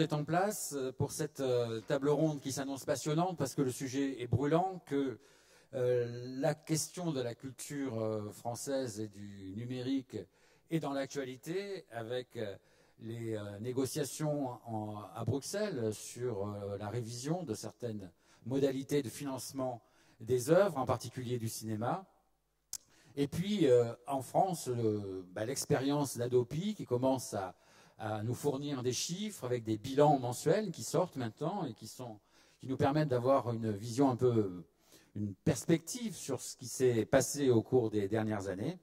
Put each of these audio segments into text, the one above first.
est en place pour cette table ronde qui s'annonce passionnante parce que le sujet est brûlant, que la question de la culture française et du numérique est dans l'actualité avec les négociations à Bruxelles sur la révision de certaines modalités de financement des œuvres, en particulier du cinéma. Et puis, en France, l'expérience d'Adopi qui commence à nous fournir des chiffres avec des bilans mensuels qui sortent maintenant et qui nous permettent d'avoir une vision un peu, une perspective sur ce qui s'est passé au cours des dernières années.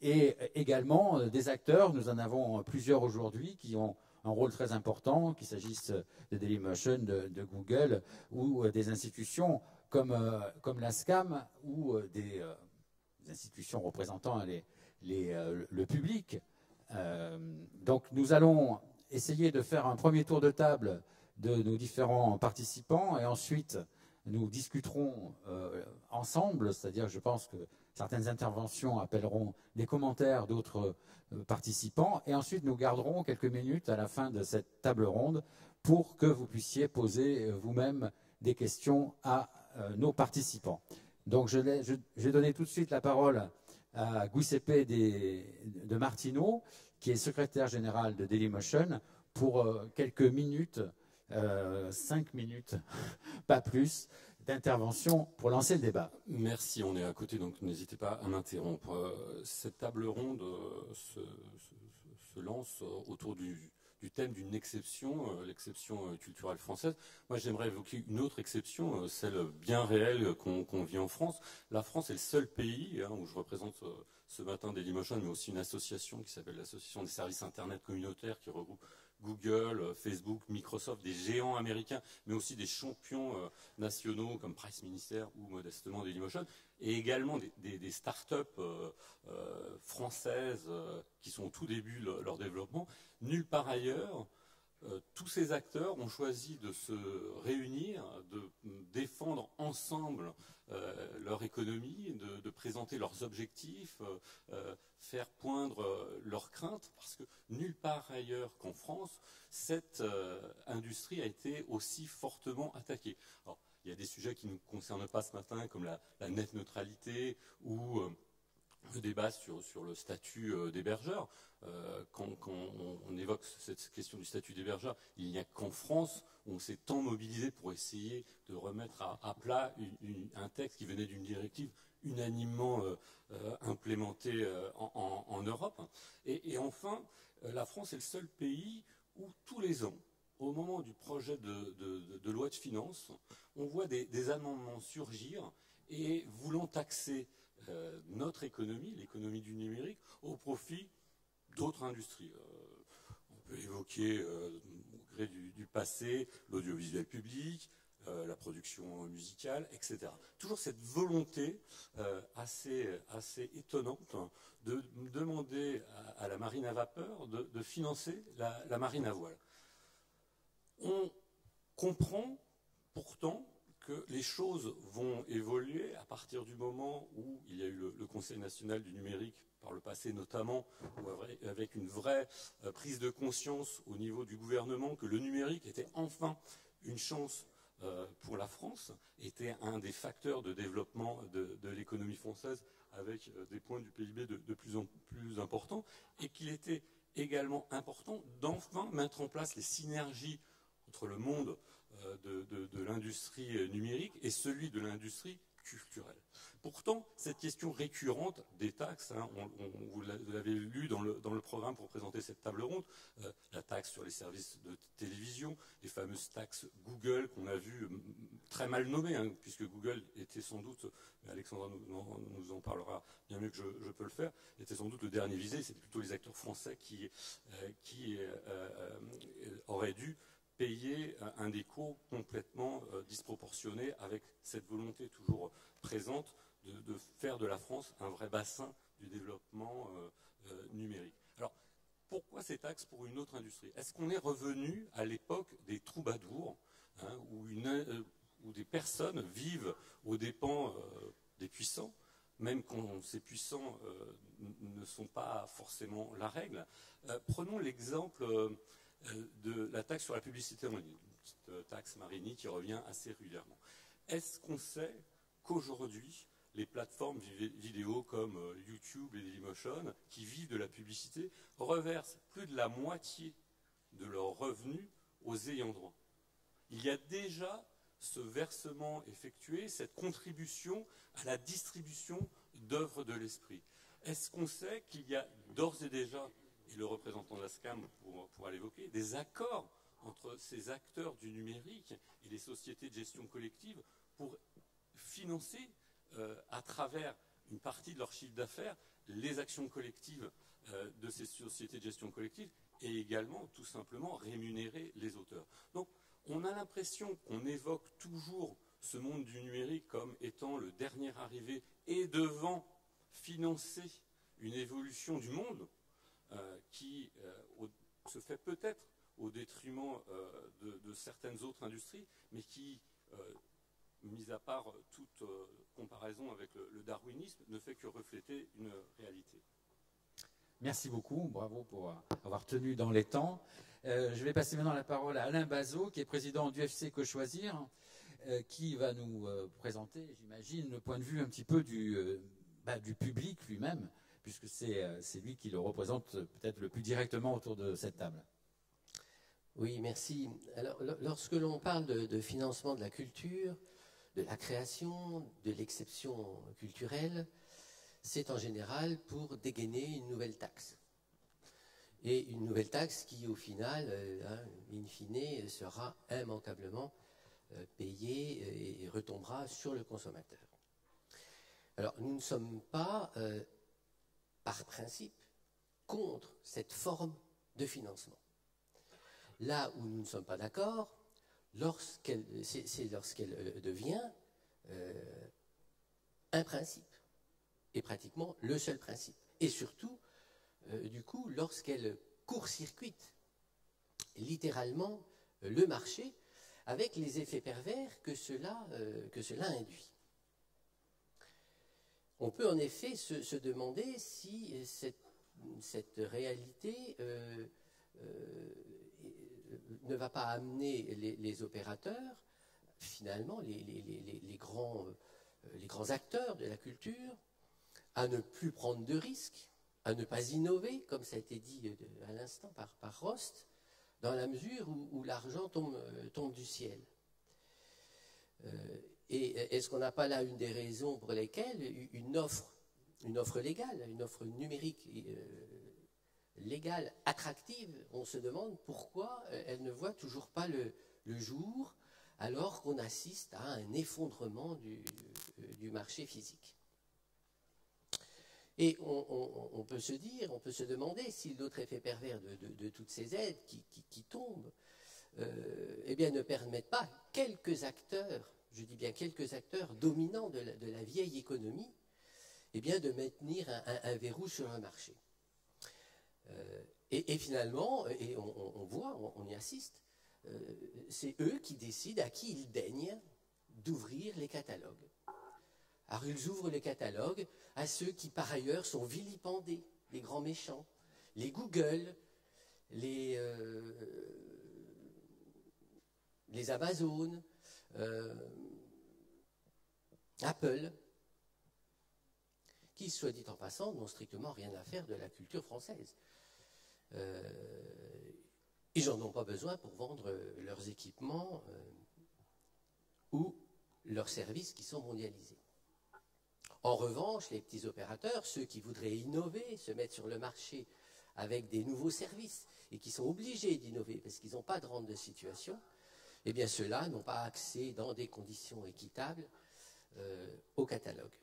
Et également des acteurs, nous en avons plusieurs aujourd'hui qui ont un rôle très important, qu'il s'agisse de Dailymotion, de Google ou des institutions comme la SCAM ou des institutions représentant le public. Donc nous allons essayer de faire un premier tour de table de nos différents participants et ensuite nous discuterons ensemble, c'est-à-dire je pense que certaines interventions appelleront des commentaires d'autres participants et ensuite nous garderons quelques minutes à la fin de cette table ronde pour que vous puissiez poser vous-même des questions à nos participants. Donc je vais donner tout de suite la parole à Giuseppe de Martino, qui est secrétaire général de Dailymotion, pour quelques minutes, 5 minutes, pas plus, d'intervention pour lancer le débat. Merci, on est à côté, donc n'hésitez pas à m'interrompre. Cette table ronde se lance autour du thème d'une exception, l'exception culturelle française. Moi, j'aimerais évoquer une autre exception, celle bien réelle qu'on vit en France. La France est le seul pays où je représente ce matin Dailymotion, mais aussi une association qui s'appelle l'Association des services Internet communautaires, qui regroupe Google, Facebook, Microsoft, des géants américains, mais aussi des champions nationaux comme Price Minister ou modestement Dailymotion, et également des start-up françaises qui sont au tout début de leur développement. Nulle part ailleurs, tous ces acteurs ont choisi de se réunir, de défendre ensemble leur économie, de présenter leurs objectifs, faire poindre leurs craintes, parce que nulle part ailleurs qu'en France, cette industrie a été aussi fortement attaquée. Alors, il y a des sujets qui ne nous concernent pas ce matin, comme la net neutralité ou le débat sur le statut d'hébergeur. Quand on évoque cette question du statut d'hébergeur, il n'y a qu'en France où on s'est tant mobilisé pour essayer de remettre à plat un texte qui venait d'une directive unanimement implémentée en Europe. Et enfin, la France est le seul pays où tous les ans, au moment du projet de loi de finances, on voit des amendements surgir et voulant taxer notre économie, l'économie du numérique, au profit d'autres industries. On peut évoquer, au gré du passé, l'audiovisuel public, la production musicale, etc. Toujours cette volonté assez étonnante de demander à la marine à vapeur de financer la marine à voile. On comprend pourtant que les choses vont évoluer à partir du moment où il y a eu le Conseil national du numérique par le passé notamment, avec une vraie prise de conscience au niveau du gouvernement que le numérique était enfin une chance pour la France, était un des facteurs de développement de l'économie française avec des points du PIB de plus en plus importants, et qu'il était également important d'enfin mettre en place les synergies entre le monde de l'industrie numérique et celui de l'industrie culturelle. Pourtant, cette question récurrente des taxes, vous l'avez lu dans le programme pour présenter cette table ronde, la taxe sur les services de télévision, les fameuses taxes Google qu'on a vues très mal nommées, puisque Google était sans doute, mais Alexandra nous en parlera bien mieux que je peux le faire, était sans doute le dernier visé, c'était plutôt les acteurs français qui auraient dû payer un déco complètement disproportionné avec cette volonté toujours présente de faire de la France un vrai bassin du développement numérique. Alors, pourquoi ces taxes pour une autre industrie? Est-ce qu'on est revenu à l'époque des troubadours, où des personnes vivent aux dépens des puissants, même quand ces puissants ne sont pas forcément la règle? Prenons l'exemple de la taxe sur la publicité en ligne, cette taxe Marini qui revient assez régulièrement. Est-ce qu'on sait qu'aujourd'hui, les plateformes vidéo comme YouTube et Dailymotion, qui vivent de la publicité, reversent plus de la moitié de leurs revenus aux ayants droit? Il y a déjà ce versement effectué, cette contribution à la distribution d'œuvres de l'esprit. Est-ce qu'on sait qu'il y a d'ores et déjà, et le représentant de la SCAM pourra l'évoquer, des accords entre ces acteurs du numérique et les sociétés de gestion collective pour financer à travers une partie de leur chiffre d'affaires les actions collectives de ces sociétés de gestion collective et également tout simplement rémunérer les auteurs. Donc on a l'impression qu'on évoque toujours ce monde du numérique comme étant le dernier arrivé et devant financer une évolution du monde qui se fait peut-être au détriment de certaines autres industries, mais qui, mis à part toute comparaison avec le darwinisme, ne fait que refléter une réalité. Merci beaucoup, bravo pour avoir tenu dans les temps. Je vais passer maintenant la parole à Alain Bazot, qui est président du FC Que Choisir, qui va nous présenter, j'imagine, le point de vue un petit peu du public lui-même, puisque c'est lui qui le représente peut-être le plus directement autour de cette table. Oui, merci. Alors, lorsque l'on parle de financement de la culture, de la création, de l'exception culturelle, c'est en général pour dégainer une nouvelle taxe. Et une nouvelle taxe qui, au final, in fine, sera immanquablement payée et retombera sur le consommateur. Alors, nous ne sommes pas, par principe, contre cette forme de financement. Là où nous ne sommes pas d'accord, c'est lorsqu'elle devient un principe, et pratiquement le seul principe. Et surtout, du coup, lorsqu'elle court-circuite littéralement le marché avec les effets pervers que cela induit. On peut en effet se demander si cette réalité ne va pas amener les opérateurs, finalement, les grands acteurs de la culture, à ne plus prendre de risques, à ne pas innover, comme ça a été dit à l'instant par Rost, dans la mesure où l'argent tombe du ciel. Et est-ce qu'on n'a pas là une des raisons pour lesquelles une offre légale, une offre numérique légale, attractive, on se demande pourquoi elle ne voit toujours pas le jour alors qu'on assiste à un effondrement du marché physique. Et on peut se demander si l'autre effet pervers de toutes ces aides qui tombent, eh bien, ne permettent pas quelques acteurs, je dis bien quelques acteurs dominants de la vieille économie, eh bien, de maintenir un verrou sur le marché. Et finalement, et on voit, on y assiste, c'est eux qui décident à qui ils daignent d'ouvrir les catalogues. Alors ils ouvrent les catalogues à ceux qui par ailleurs sont vilipendés, les grands méchants, les Google, les Amazon, Apple, qui, soit dit en passant, n'ont strictement rien à faire de la culture française. Ils n'en ont pas besoin pour vendre leurs équipements ou leurs services qui sont mondialisés. En revanche, les petits opérateurs, ceux qui voudraient innover, se mettre sur le marché avec des nouveaux services et qui sont obligés d'innover parce qu'ils n'ont pas de rente de situation, eh bien ceux-là n'ont pas accès dans des conditions équitables au catalogue.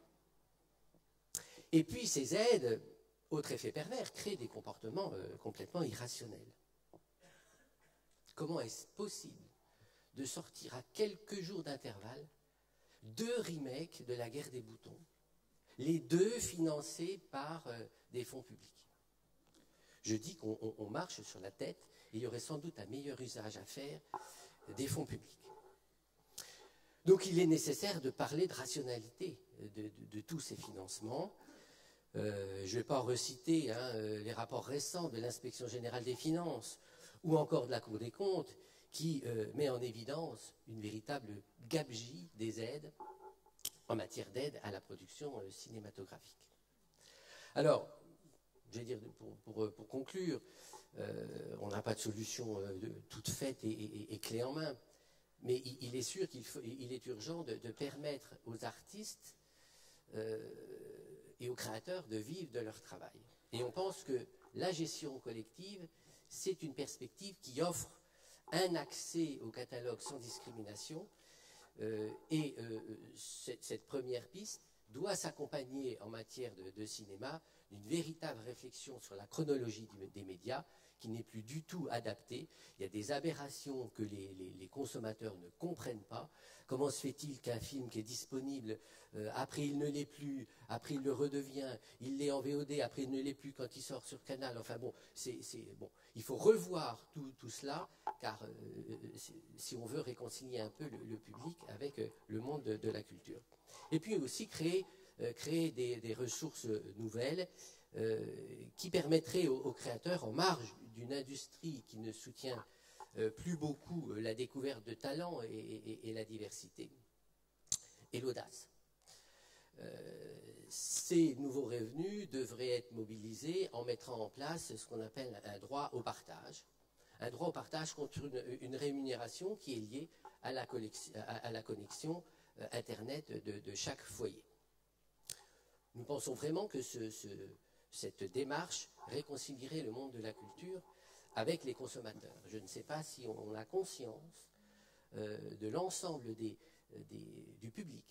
Et puis ces aides, autre effet pervers, créent des comportements complètement irrationnels. Comment est-ce possible de sortir à quelques jours d'intervalle 2 remakes de La Guerre des boutons, les 2 financés par des fonds publics? Je dis qu'on marche sur la tête et il y aurait sans doute un meilleur usage à faire des fonds publics. Donc il est nécessaire de parler de rationalité de tous ces financements. Je ne vais pas reciter les rapports récents de l'Inspection générale des finances ou encore de la Cour des comptes, qui met en évidence une véritable gabegie des aides en matière d'aide à la production cinématographique. Alors, je vais dire, pour conclure, on n'a pas de solution toute faite et clé en main, mais il est sûr qu'il est urgent de permettre aux artistes et aux créateurs de vivre de leur travail. Et on pense que la gestion collective, c'est une perspective qui offre un accès au catalogue sans discrimination, cette première piste doit s'accompagner en matière de cinéma d'une véritable réflexion sur la chronologie des médias qui n'est plus du tout adaptée. Il y a des aberrations que les consommateurs ne comprennent pas. Comment se fait-il qu'un film qui est disponible, après il ne l'est plus, après il le redevient, il l'est en VOD, après il ne l'est plus quand il sort sur Canal. Enfin bon, bon. Il faut revoir tout cela, car si on veut réconcilier un peu le public avec le monde de la culture. Et puis aussi créer des ressources nouvelles qui permettraient aux créateurs, en marge d'une industrie qui ne soutient plus beaucoup la découverte de talents et la diversité et l'audace. Ces nouveaux revenus devraient être mobilisés en mettant en place ce qu'on appelle un droit au partage. Un droit au partage contre une rémunération qui est liée à la connexion Internet de chaque foyer. Nous pensons vraiment que cette démarche réconcilierait le monde de la culture avec les consommateurs. Je ne sais pas si on a conscience de l'ensemble du public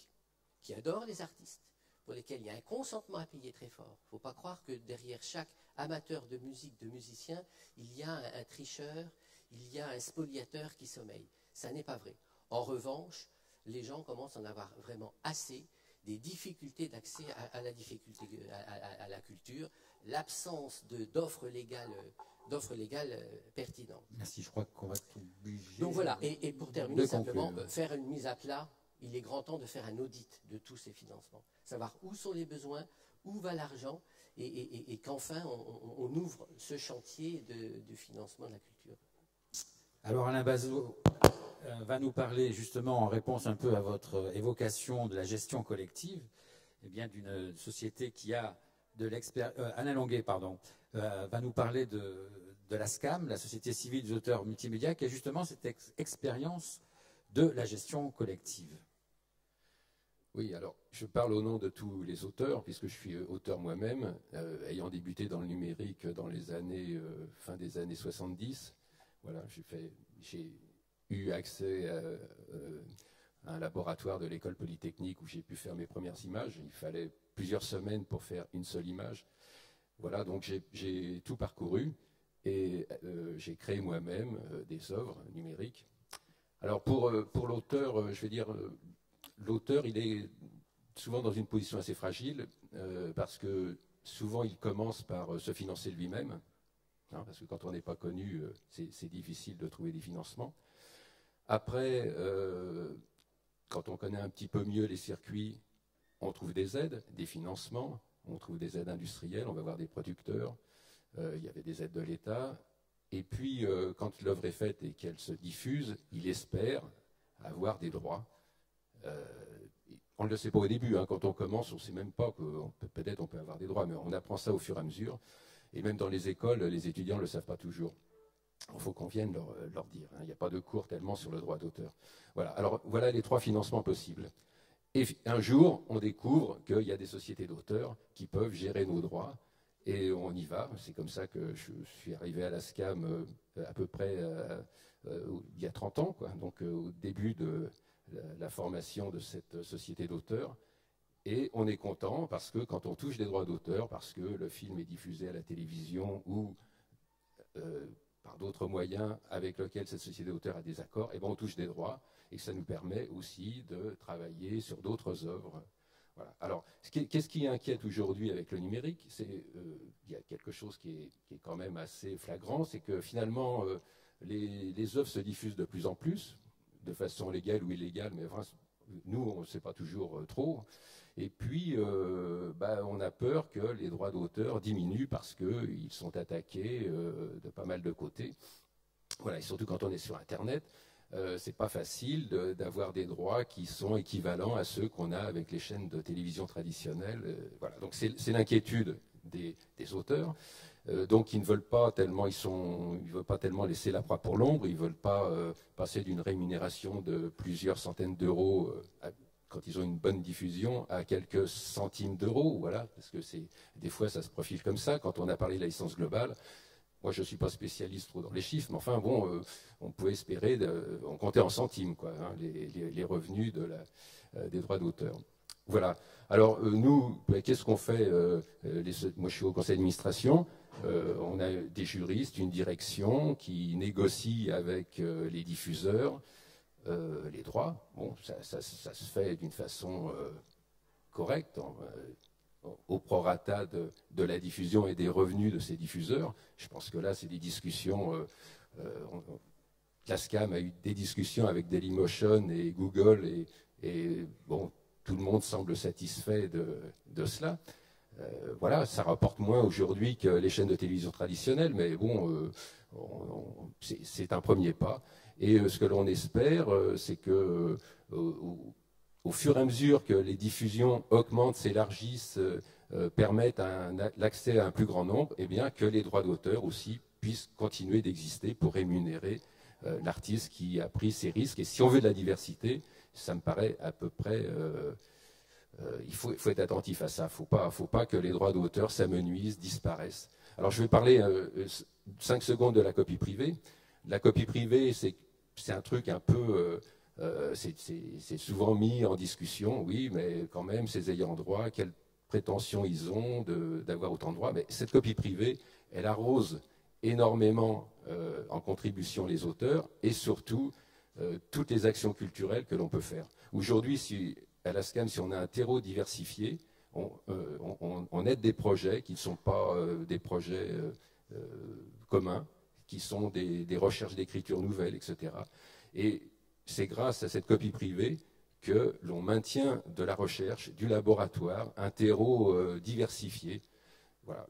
qui adore les artistes, pour lesquels il y a un consentement à payer très fort. Il ne faut pas croire que derrière chaque amateur de musique, de musicien, il y a un tricheur, il y a un spoliateur qui sommeille. Ça n'est pas vrai. En revanche, les gens commencent à en avoir vraiment assez des difficultés d'accès à la culture, l'absence d'offres légales pertinentes. Merci, je crois qu'on va être obligé. Donc voilà, et pour terminer simplement, faire une mise à plat, il est grand temps de faire un audit de tous ces financements, savoir où sont les besoins, où va l'argent, et qu'enfin on ouvre ce chantier du financement de la culture. Alors Alain Bazot va nous parler justement en réponse un peu à votre évocation de la gestion collective, eh bien d'une société qui a de l'expérience. Alain Longuet, pardon, va nous parler de la SCAM, la Société civile des auteurs multimédia, qui a justement cette expérience de la gestion collective. Oui, alors je parle au nom de tous les auteurs, puisque je suis auteur moi-même, ayant débuté dans le numérique dans les années, fin des années 70. Voilà, j'ai eu accès à un laboratoire de l'école polytechnique où j'ai pu faire mes premières images. Il fallait plusieurs semaines pour faire une seule image. Voilà, donc j'ai tout parcouru et j'ai créé moi-même des œuvres numériques. Alors pour l'auteur, je vais dire, l'auteur, il est souvent dans une position assez fragile parce que souvent il commence par se financer lui-même. Parce que quand on n'est pas connu, c'est difficile de trouver des financements. Après, quand on connaît un petit peu mieux les circuits, on trouve des aides, des financements, on trouve des aides industrielles, on va voir des producteurs, il y avait des aides de l'État. Et puis, quand l'œuvre est faite et qu'elle se diffuse, il espère avoir des droits. On ne le sait pas au début, quand on commence, on ne sait même pas que peut-être on peut avoir des droits, mais on apprend ça au fur et à mesure. Et même dans les écoles, les étudiants ne le savent pas toujours. Il faut qu'on vienne leur dire. Il n'y a pas de cours tellement sur le droit d'auteur. Voilà. Alors, voilà les 3 financements possibles. Et un jour, on découvre qu'il y a des sociétés d'auteurs qui peuvent gérer nos droits. Et on y va. C'est comme ça que je suis arrivé à la SCAM à peu près il y a 30 ans, quoi. Donc, au début de la formation de cette société d'auteurs. Et on est content parce que quand on touche des droits d'auteur, parce que le film est diffusé à la télévision ou par d'autres moyens avec lesquels cette société d'auteur a des accords, et ben on touche des droits et ça nous permet aussi de travailler sur d'autres œuvres. Voilà. Alors, qu'est-ce qui inquiète aujourd'hui avec le numérique? Il y a quelque chose qui est quand même assez flagrant, c'est que finalement les œuvres se diffusent de plus en plus, de façon légale ou illégale, mais enfin, nous on ne sait pas toujours trop. Et puis, on a peur que les droits d'auteur diminuent parce qu'ils sont attaqués de pas mal de côtés. Voilà, et surtout quand on est sur Internet, c'est pas facile d'avoir des droits qui sont équivalents à ceux qu'on a avec les chaînes de télévision traditionnelles. Voilà, donc c'est l'inquiétude des auteurs. Donc ils ne veulent pas tellement, ils veulent pas tellement laisser la proie pour l'ombre. Ils veulent pas passer d'une rémunération de plusieurs centaines d'euros quand ils ont une bonne diffusion à quelques centimes d'euros. Voilà, parce que des fois ça se profile comme ça. Quand on a parlé de la licence globale. Moi, je ne suis pas spécialiste trop dans les chiffres, mais enfin, bon, on pouvait espérer, on comptait en centimes, quoi, hein, les revenus des droits d'auteur. Voilà. Alors, nous, qu'est-ce qu'on fait moi, je suis au conseil d'administration. On a des juristes, une direction qui négocie avec les diffuseurs les droits. Bon, ça se fait d'une façon correcte. Au prorata de la diffusion et des revenus de ces diffuseurs. Je pense que là, c'est des discussions. Tascam a eu des discussions avec Dailymotion et Google, et bon, tout le monde semble satisfait de cela. Voilà, ça rapporte moins aujourd'hui que les chaînes de télévision traditionnelles, mais bon, c'est un premier pas. Et ce que l'on espère, c'est que au fur et à mesure que les diffusions augmentent, s'élargissent, permettent l'accès à un plus grand nombre, eh bien que les droits d'auteur aussi puissent continuer d'exister pour rémunérer l'artiste qui a pris ces risques. Et si on veut de la diversité, ça me paraît à peu près... il faut être attentif à ça. Il ne faut pas que les droits d'auteur s'amenuisent, disparaissent. Alors je vais parler 5 secondes de la copie privée. La copie privée, c'est un truc un peu... c'est souvent mis en discussion, oui, mais quand même, ces ayants droit, quelles prétentions ils ont d'avoir autant de droits. Mais cette copie privée, elle arrose énormément en contribution les auteurs et surtout toutes les actions culturelles que l'on peut faire. Aujourd'hui, à l'ASCAM, si on a un terreau diversifié, on aide des projets qui ne sont pas des projets communs, qui sont des recherches d'écriture nouvelle, etc. Et c'est grâce à cette copie privée que l'on maintient de la recherche, du laboratoire, un terreau diversifié. Voilà.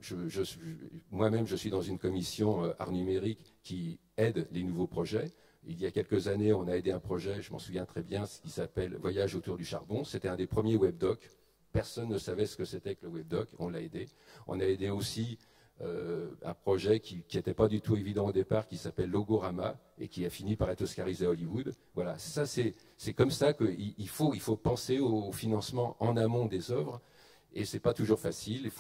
Moi-même, je suis dans une commission art numérique qui aide les nouveaux projets. Il y a quelques années, on a aidé un projet, je m'en souviens très bien, qui s'appelle Voyage autour du charbon. C'était un des premiers webdocs. Personne ne savait ce que c'était que le webdoc. On l'a aidé. On a aidé aussi un projet qui n'était pas du tout évident au départ, qui s'appelle Logorama et qui a fini par être oscarisé à Hollywood. Voilà, ça c'est comme ça qu'il faut penser au financement en amont des œuvres, et c'est pas toujours facile.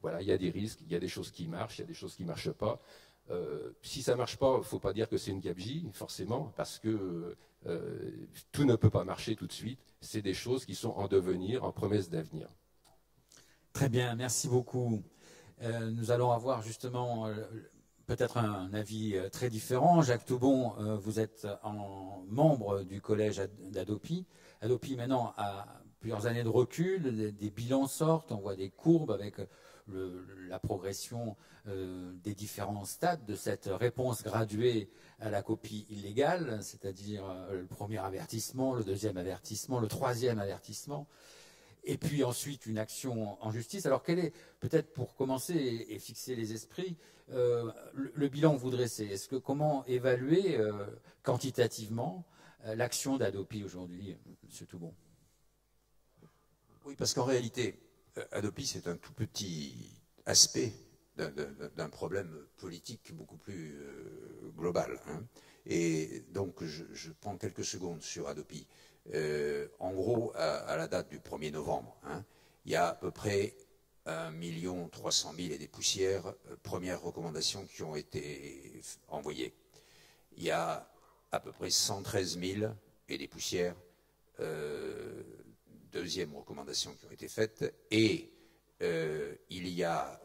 Voilà, il y a des risques, il y a des choses qui marchent, il y a des choses qui ne marchent pas. Si ça ne marche pas, il ne faut pas dire que c'est une gabegie, forcément, parce que tout ne peut pas marcher tout de suite. C'est des choses qui sont en devenir, en promesse d'avenir. Très bien, merci beaucoup. Nous allons avoir justement peut-être un avis très différent. Jacques Toubon, vous êtes membre du collège d'Adopi. Adopi maintenant a plusieurs années de recul, des bilans sortent, on voit des courbes avec la progression des différents stades de cette réponse graduée à la copie illégale, c'est-à-dire le premier avertissement, le deuxième avertissement, le troisième avertissement. Et puis ensuite une action en justice. Alors quel est, peut-être pour commencer et fixer les esprits, le bilan que vous dressez? Comment évaluer quantitativement l'action d'Adopi aujourd'hui, M. Toubon? Oui, parce qu'en réalité, Adopi, c'est un tout petit aspect d'un problème politique beaucoup plus global. Hein. Et donc, je prends quelques secondes sur Adopi. En gros, à la date du 1er novembre, hein, il y a à peu près 1 300 000 et des poussières premières recommandations qui ont été envoyées. Il y a à peu près 113 000 et des poussières deuxième recommandations qui ont été faites. Et il y a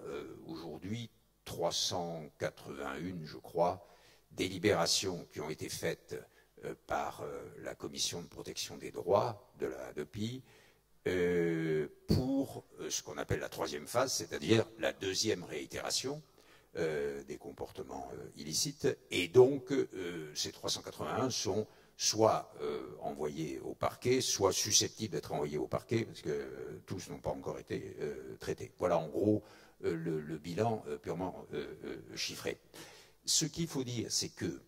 aujourd'hui 381, je crois, délibérations qui ont été faites par la Commission de protection des droits de la ADOPI pour ce qu'on appelle la troisième phase, c'est-à-dire la deuxième réitération des comportements illicites. Et donc, ces 381 sont soit envoyés au parquet, soit susceptibles d'être envoyés au parquet, parce que tous n'ont pas encore été traités. Voilà en gros le bilan purement chiffré. Ce qu'il faut dire, c'est que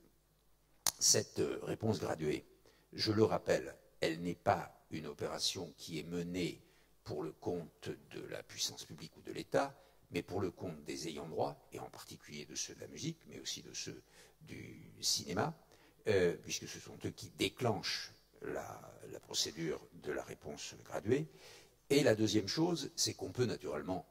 Cette réponse graduée, je le rappelle, elle n'est pas une opération qui est menée pour le compte de la puissance publique ou de l'État, mais pour le compte des ayants droit, et en particulier de ceux de la musique, mais aussi de ceux du cinéma, puisque ce sont eux qui déclenchent la procédure de la réponse graduée. Et la deuxième chose, c'est qu'on peut naturellement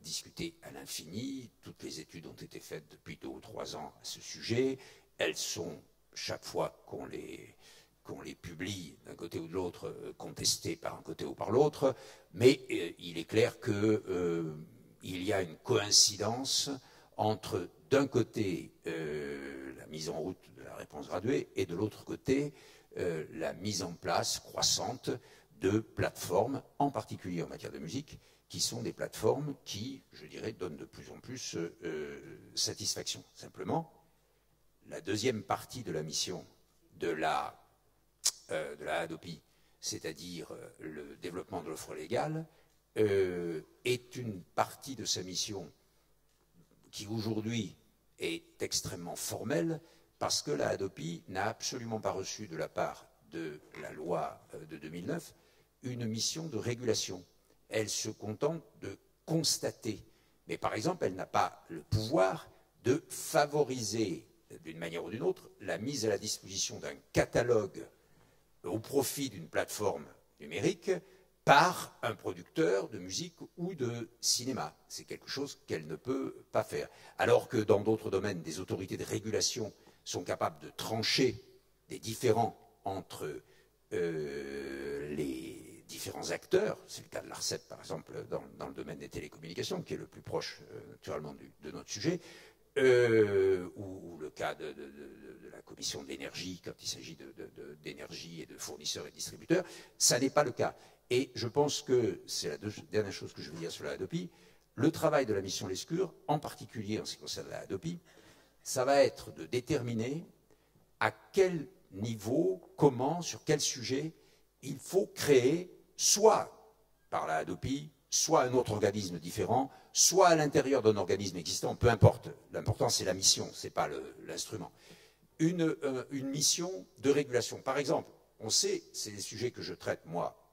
discuter à l'infini. Toutes les études ont été faites depuis 2 ou 3 ans à ce sujet. Elles sont, chaque fois qu'on les publie d'un côté ou de l'autre, contestées par un côté ou par l'autre. Mais il est clair qu'il y a une coïncidence entre, d'un côté, la mise en route de la réponse graduée et de l'autre côté, la mise en place croissante de plateformes, en particulier en matière de musique, qui sont des plateformes qui, je dirais, donnent de plus en plus satisfaction. Simplement, la deuxième partie de la mission de la Hadopi, c'est-à-dire le développement de l'offre légale, est une partie de sa mission qui aujourd'hui est extrêmement formelle, parce que la Hadopi n'a absolument pas reçu de la part de la loi de 2009 une mission de régulation. Elle se contente de constater. Mais par exemple, elle n'a pas le pouvoir de favoriser, d'une manière ou d'une autre, la mise à la disposition d'un catalogue au profit d'une plateforme numérique par un producteur de musique ou de cinéma. C'est quelque chose qu'elle ne peut pas faire. Alors que dans d'autres domaines, des autorités de régulation sont capables de trancher des différends entre les différents acteurs. C'est le cas de l'ARCEP, par exemple, dans le domaine des télécommunications, qui est le plus proche, naturellement, de notre sujet, ou le cas de la commission d'énergie, quand il s'agit d'énergie et de fournisseurs et distributeurs. Ça n'est pas le cas. Et je pense que, c'est la dernière chose que je veux dire sur la Hadopi, le travail de la mission Lescure, en particulier en ce qui concerne la Hadopi, ça va être de déterminer à quel niveau, comment, sur quel sujet il faut créer, soit par la Hadopi, soit un autre organisme différent, soit à l'intérieur d'un organisme existant, peu importe. L'important, c'est la mission, ce n'est pas l'instrument. Une mission de régulation. Par exemple, on sait, c'est des sujets que je traite, moi,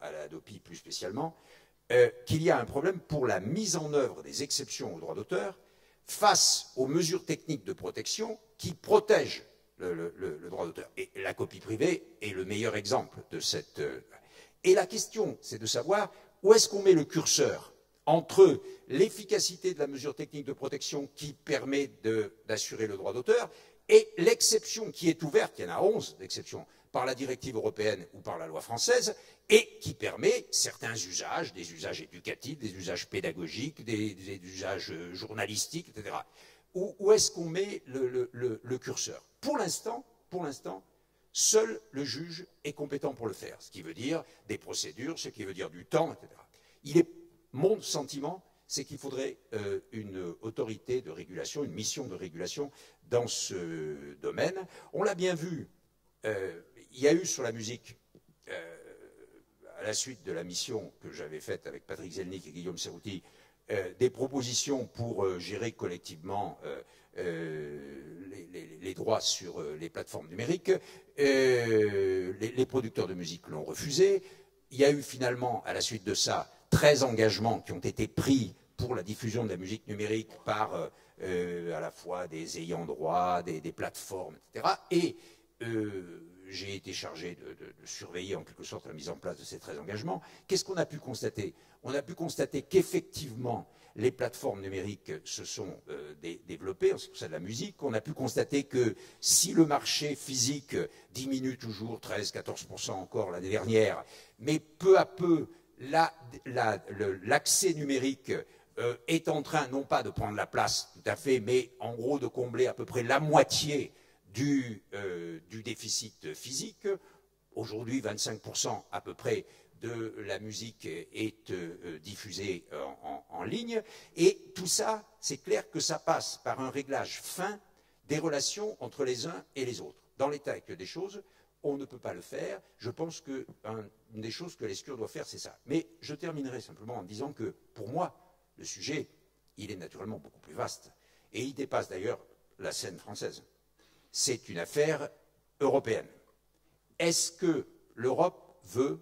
à la Hadopi plus spécialement, qu'il y a un problème pour la mise en œuvre des exceptions au droit d'auteur face aux mesures techniques de protection qui protègent le droit d'auteur. Et la copie privée est le meilleur exemple de cette... Et la question, c'est de savoir où est-ce qu'on met le curseur entre l'efficacité de la mesure technique de protection qui permet d'assurer le droit d'auteur et l'exception qui est ouverte, il y en a 11 d'exceptions, par la directive européenne ou par la loi française, et qui permet certains usages, des usages éducatifs, des usages pédagogiques, des usages journalistiques, etc. Où est-ce qu'on met le curseur? Pour l'instant, seul le juge est compétent pour le faire, ce qui veut dire des procédures, ce qui veut dire du temps, etc. Mon sentiment, c'est qu'il faudrait une autorité de régulation, une mission de régulation dans ce domaine. On l'a bien vu, il y a eu sur la musique, à la suite de la mission que j'avais faite avec Patrick Zelnick et Guillaume Serrouti, des propositions pour gérer collectivement les droits sur les plateformes numériques. Les producteurs de musique l'ont refusé. Il y a eu finalement, à la suite de ça, 13 engagements qui ont été pris pour la diffusion de la musique numérique par à la fois des ayants droit, des plateformes, etc. Et j'ai été chargé de surveiller en quelque sorte la mise en place de ces 13 engagements. Qu'est-ce qu'on a pu constater? On a pu constater qu'effectivement, les plateformes numériques se sont développées en ce qui concerne la musique. On a pu constater que si le marché physique diminue toujours, 13-14% encore l'année dernière, mais peu à peu, l'accès numérique est en train, non pas de prendre la place tout à fait, mais en gros de combler à peu près la moitié du déficit physique. Aujourd'hui, 25% à peu près de la musique est diffusée en ligne. Et tout ça, c'est clair que ça passe par un réglage fin des relations entre les uns et les autres. Dans l'état actuel des choses, on ne peut pas le faire. Je pense qu'une des choses que Lescure doit faire, c'est ça. Mais je terminerai simplement en disant que, pour moi, le sujet, il est naturellement beaucoup plus vaste. Et il dépasse d'ailleurs la scène française. c'est une affaire européenne. Est-ce que l'Europe veut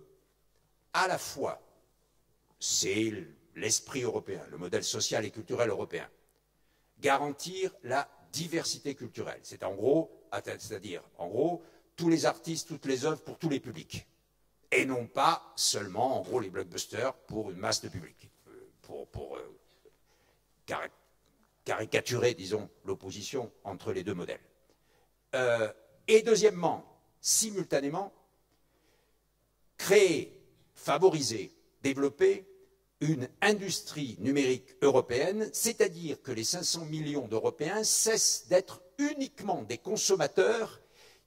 à la fois, c'est l'esprit européen, le modèle social et culturel européen, garantir la diversité culturelle, c'est-à-dire en gros tous les artistes, toutes les œuvres pour tous les publics, et non pas seulement en gros les blockbusters pour une masse de public, pour caricaturer, disons, l'opposition entre les deux modèles. Et deuxièmement, simultanément, créer, favoriser, développer une industrie numérique européenne, c'est-à-dire que les 500 millions d'Européens cessent d'être uniquement des consommateurs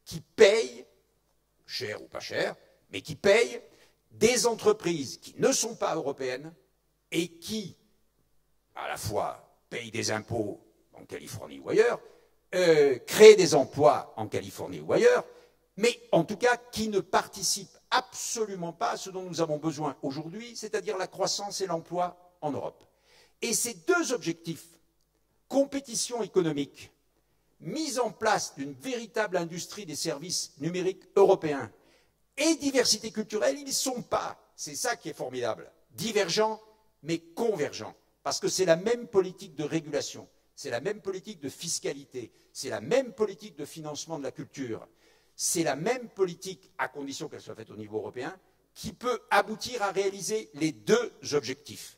qui payent, cher ou pas cher, mais qui payent des entreprises qui ne sont pas européennes et qui, à la fois, payent des impôts en Californie ou ailleurs, créent des emplois en Californie ou ailleurs, mais en tout cas qui ne participent absolument pas à ce dont nous avons besoin aujourd'hui, c'est-à-dire la croissance et l'emploi en Europe. Et ces deux objectifs, compétition économique, mise en place d'une véritable industrie des services numériques européens et diversité culturelle, ils ne sont pas, c'est ça qui est formidable, divergents mais convergents, parce que c'est la même politique de régulation, c'est la même politique de fiscalité, c'est la même politique de financement de la culture, c'est la même politique, à condition qu'elle soit faite au niveau européen, qui peut aboutir à réaliser les deux objectifs.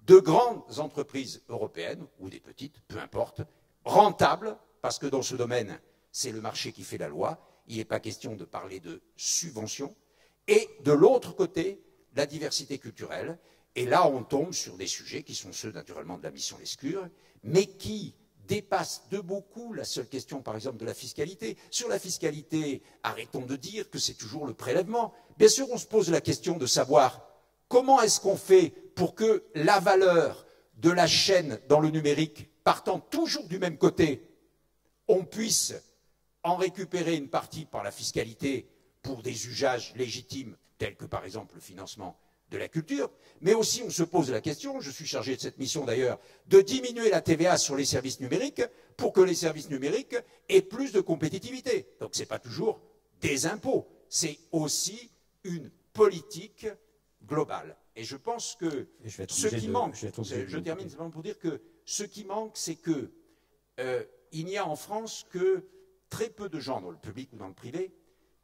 De grandes entreprises européennes, ou des petites, peu importe, rentables, parce que dans ce domaine, c'est le marché qui fait la loi, il n'est pas question de parler de subventions, et de l'autre côté, la diversité culturelle. Et là, on tombe sur des sujets qui sont ceux, naturellement, de la mission Lescure, mais qui dépasse de beaucoup la seule question, par exemple, de la fiscalité. Sur la fiscalité, arrêtons de dire que c'est toujours le prélèvement. Bien sûr, on se pose la question de savoir comment est-ce qu'on fait pour que la valeur de la chaîne dans le numérique, partant toujours du même côté, on puisse en récupérer une partie par la fiscalité pour des usages légitimes, tels que, par exemple, le financement de la culture, mais aussi on se pose la question, je suis chargé de cette mission d'ailleurs, de diminuer la TVA sur les services numériques pour que les services numériques aient plus de compétitivité. Donc ce n'est pas toujours des impôts, c'est aussi une politique globale. Et je pense que ce qui manque, je termine simplement pour dire que ce qui manque, c'est que il n'y a en France que très peu de gens dans le public ou dans le privé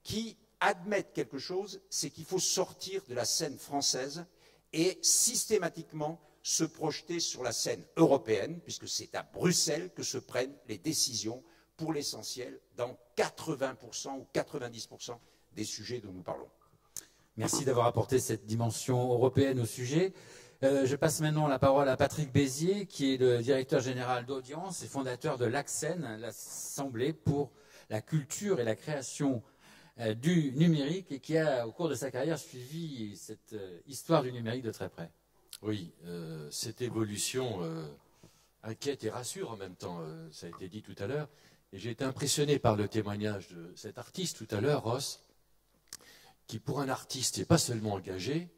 qui admettre quelque chose, c'est qu'il faut sortir de la scène française et systématiquement se projeter sur la scène européenne, puisque c'est à Bruxelles que se prennent les décisions pour l'essentiel dans 80% ou 90% des sujets dont nous parlons. Merci d'avoir apporté cette dimension européenne au sujet. Je passe maintenant la parole à Patrick Bézier, qui est le directeur général d'Audience et fondateur de l'ACSEN, l'Assemblée pour la culture et la création du numérique, et qui a, au cours de sa carrière, suivi cette histoire du numérique de très près. Oui, cette évolution inquiète et rassure en même temps, ça a été dit tout à l'heure, et j'ai été impressionné par le témoignage de cet artiste tout à l'heure, Ross, qui pour un artiste n'est pas seulement engagé,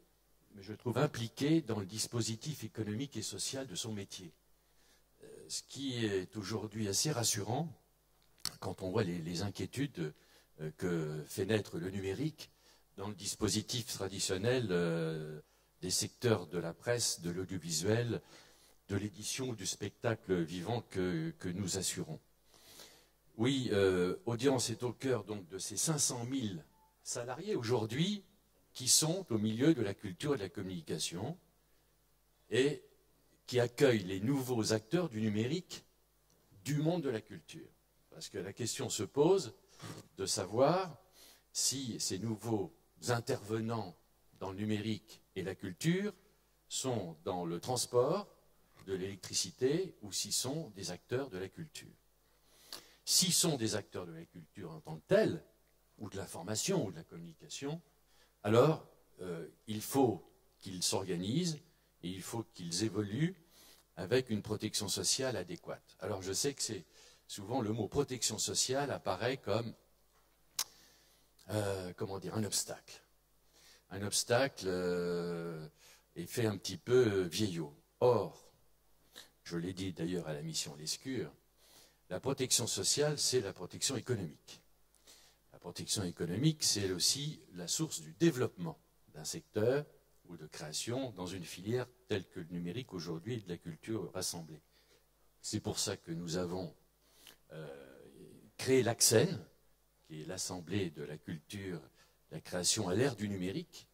mais je trouve impliqué dans le dispositif économique et social de son métier. Ce qui est aujourd'hui assez rassurant quand on voit les inquiétudes que fait naître le numérique dans le dispositif traditionnel des secteurs de la presse, de l'audiovisuel, de l'édition, du spectacle vivant que nous assurons. Oui, Audience est au cœur donc de ces 500 000 salariés aujourd'hui qui sont au milieu de la culture et de la communication et qui accueillent les nouveaux acteurs du numérique du monde de la culture. Parce que la question se pose de savoir si ces nouveaux intervenants dans le numérique et la culture sont dans le transport, de l'électricité, ou s'ils sont des acteurs de la culture. S'ils sont des acteurs de la culture en tant que tels, ou de l'information, ou de la communication, alors il faut qu'ils s'organisent et il faut qu'ils évoluent avec une protection sociale adéquate. Alors je sais que c'est souvent le mot protection sociale apparaît comme comment dire, un obstacle. Un obstacle est fait un petit peu vieillot. Or, je l'ai dit d'ailleurs à la mission Lescure, La protection sociale, c'est la protection économique. La protection économique, c'est aussi la source du développement d'un secteur ou de création dans une filière telle que le numérique aujourd'hui et de la culture rassemblée. C'est pour ça que nous avons créé l'ACCEN, qui est l'Assemblée de la culture, la création à l'ère du numérique,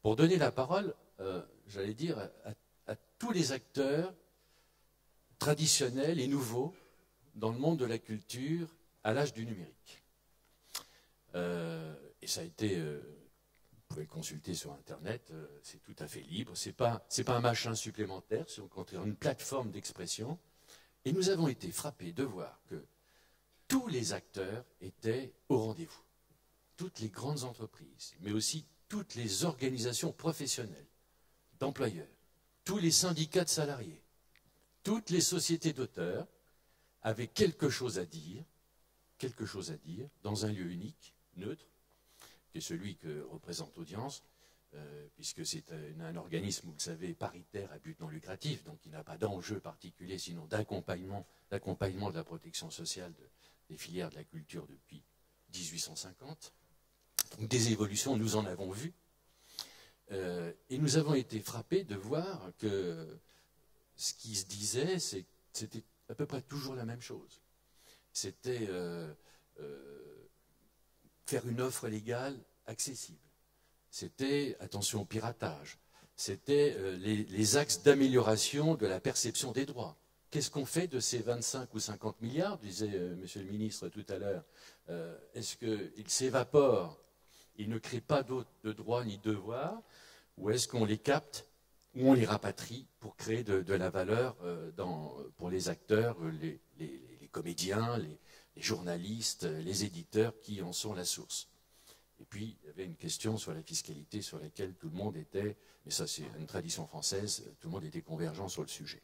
pour donner la parole, j'allais dire, à tous les acteurs traditionnels et nouveaux dans le monde de la culture à l'âge du numérique. Et ça a été, vous pouvez le consulter sur Internet, c'est tout à fait libre, c'est pas un machin supplémentaire, c'est au contraire une plateforme d'expression. Et nous avons été frappés de voir que tous les acteurs étaient au rendez-vous. Toutes les grandes entreprises, mais aussi toutes les organisations professionnelles, d'employeurs, tous les syndicats de salariés, toutes les sociétés d'auteurs avaient quelque chose à dire dans un lieu unique, neutre, qui est celui que représente Audience, puisque c'est un organisme, vous le savez, paritaire à but non lucratif, donc il n'a pas d'enjeu particulier, sinon d'accompagnement de la protection sociale des filières de la culture depuis 1850. Donc des évolutions, nous en avons vu. Et nous avons été frappés de voir que ce qui se disait, c'était à peu près toujours la même chose. C'était faire une offre légale accessible. C'était, attention au piratage, c'était les axes d'amélioration de la perception des droits. Qu'est-ce qu'on fait de ces 25 ou 50 milliards, disait Monsieur le ministre tout à l'heure? Est-ce qu'ils s'évaporent, ils ne créent pas d'autres de droits ni de devoirs, ou est-ce qu'on les capte ou on les rapatrie pour créer de la valeur pour les acteurs, les comédiens, les journalistes, les éditeurs qui en sont la source? Et puis, il y avait une question sur la fiscalité sur laquelle tout le monde était, mais ça c'est une tradition française, tout le monde était convergent sur le sujet.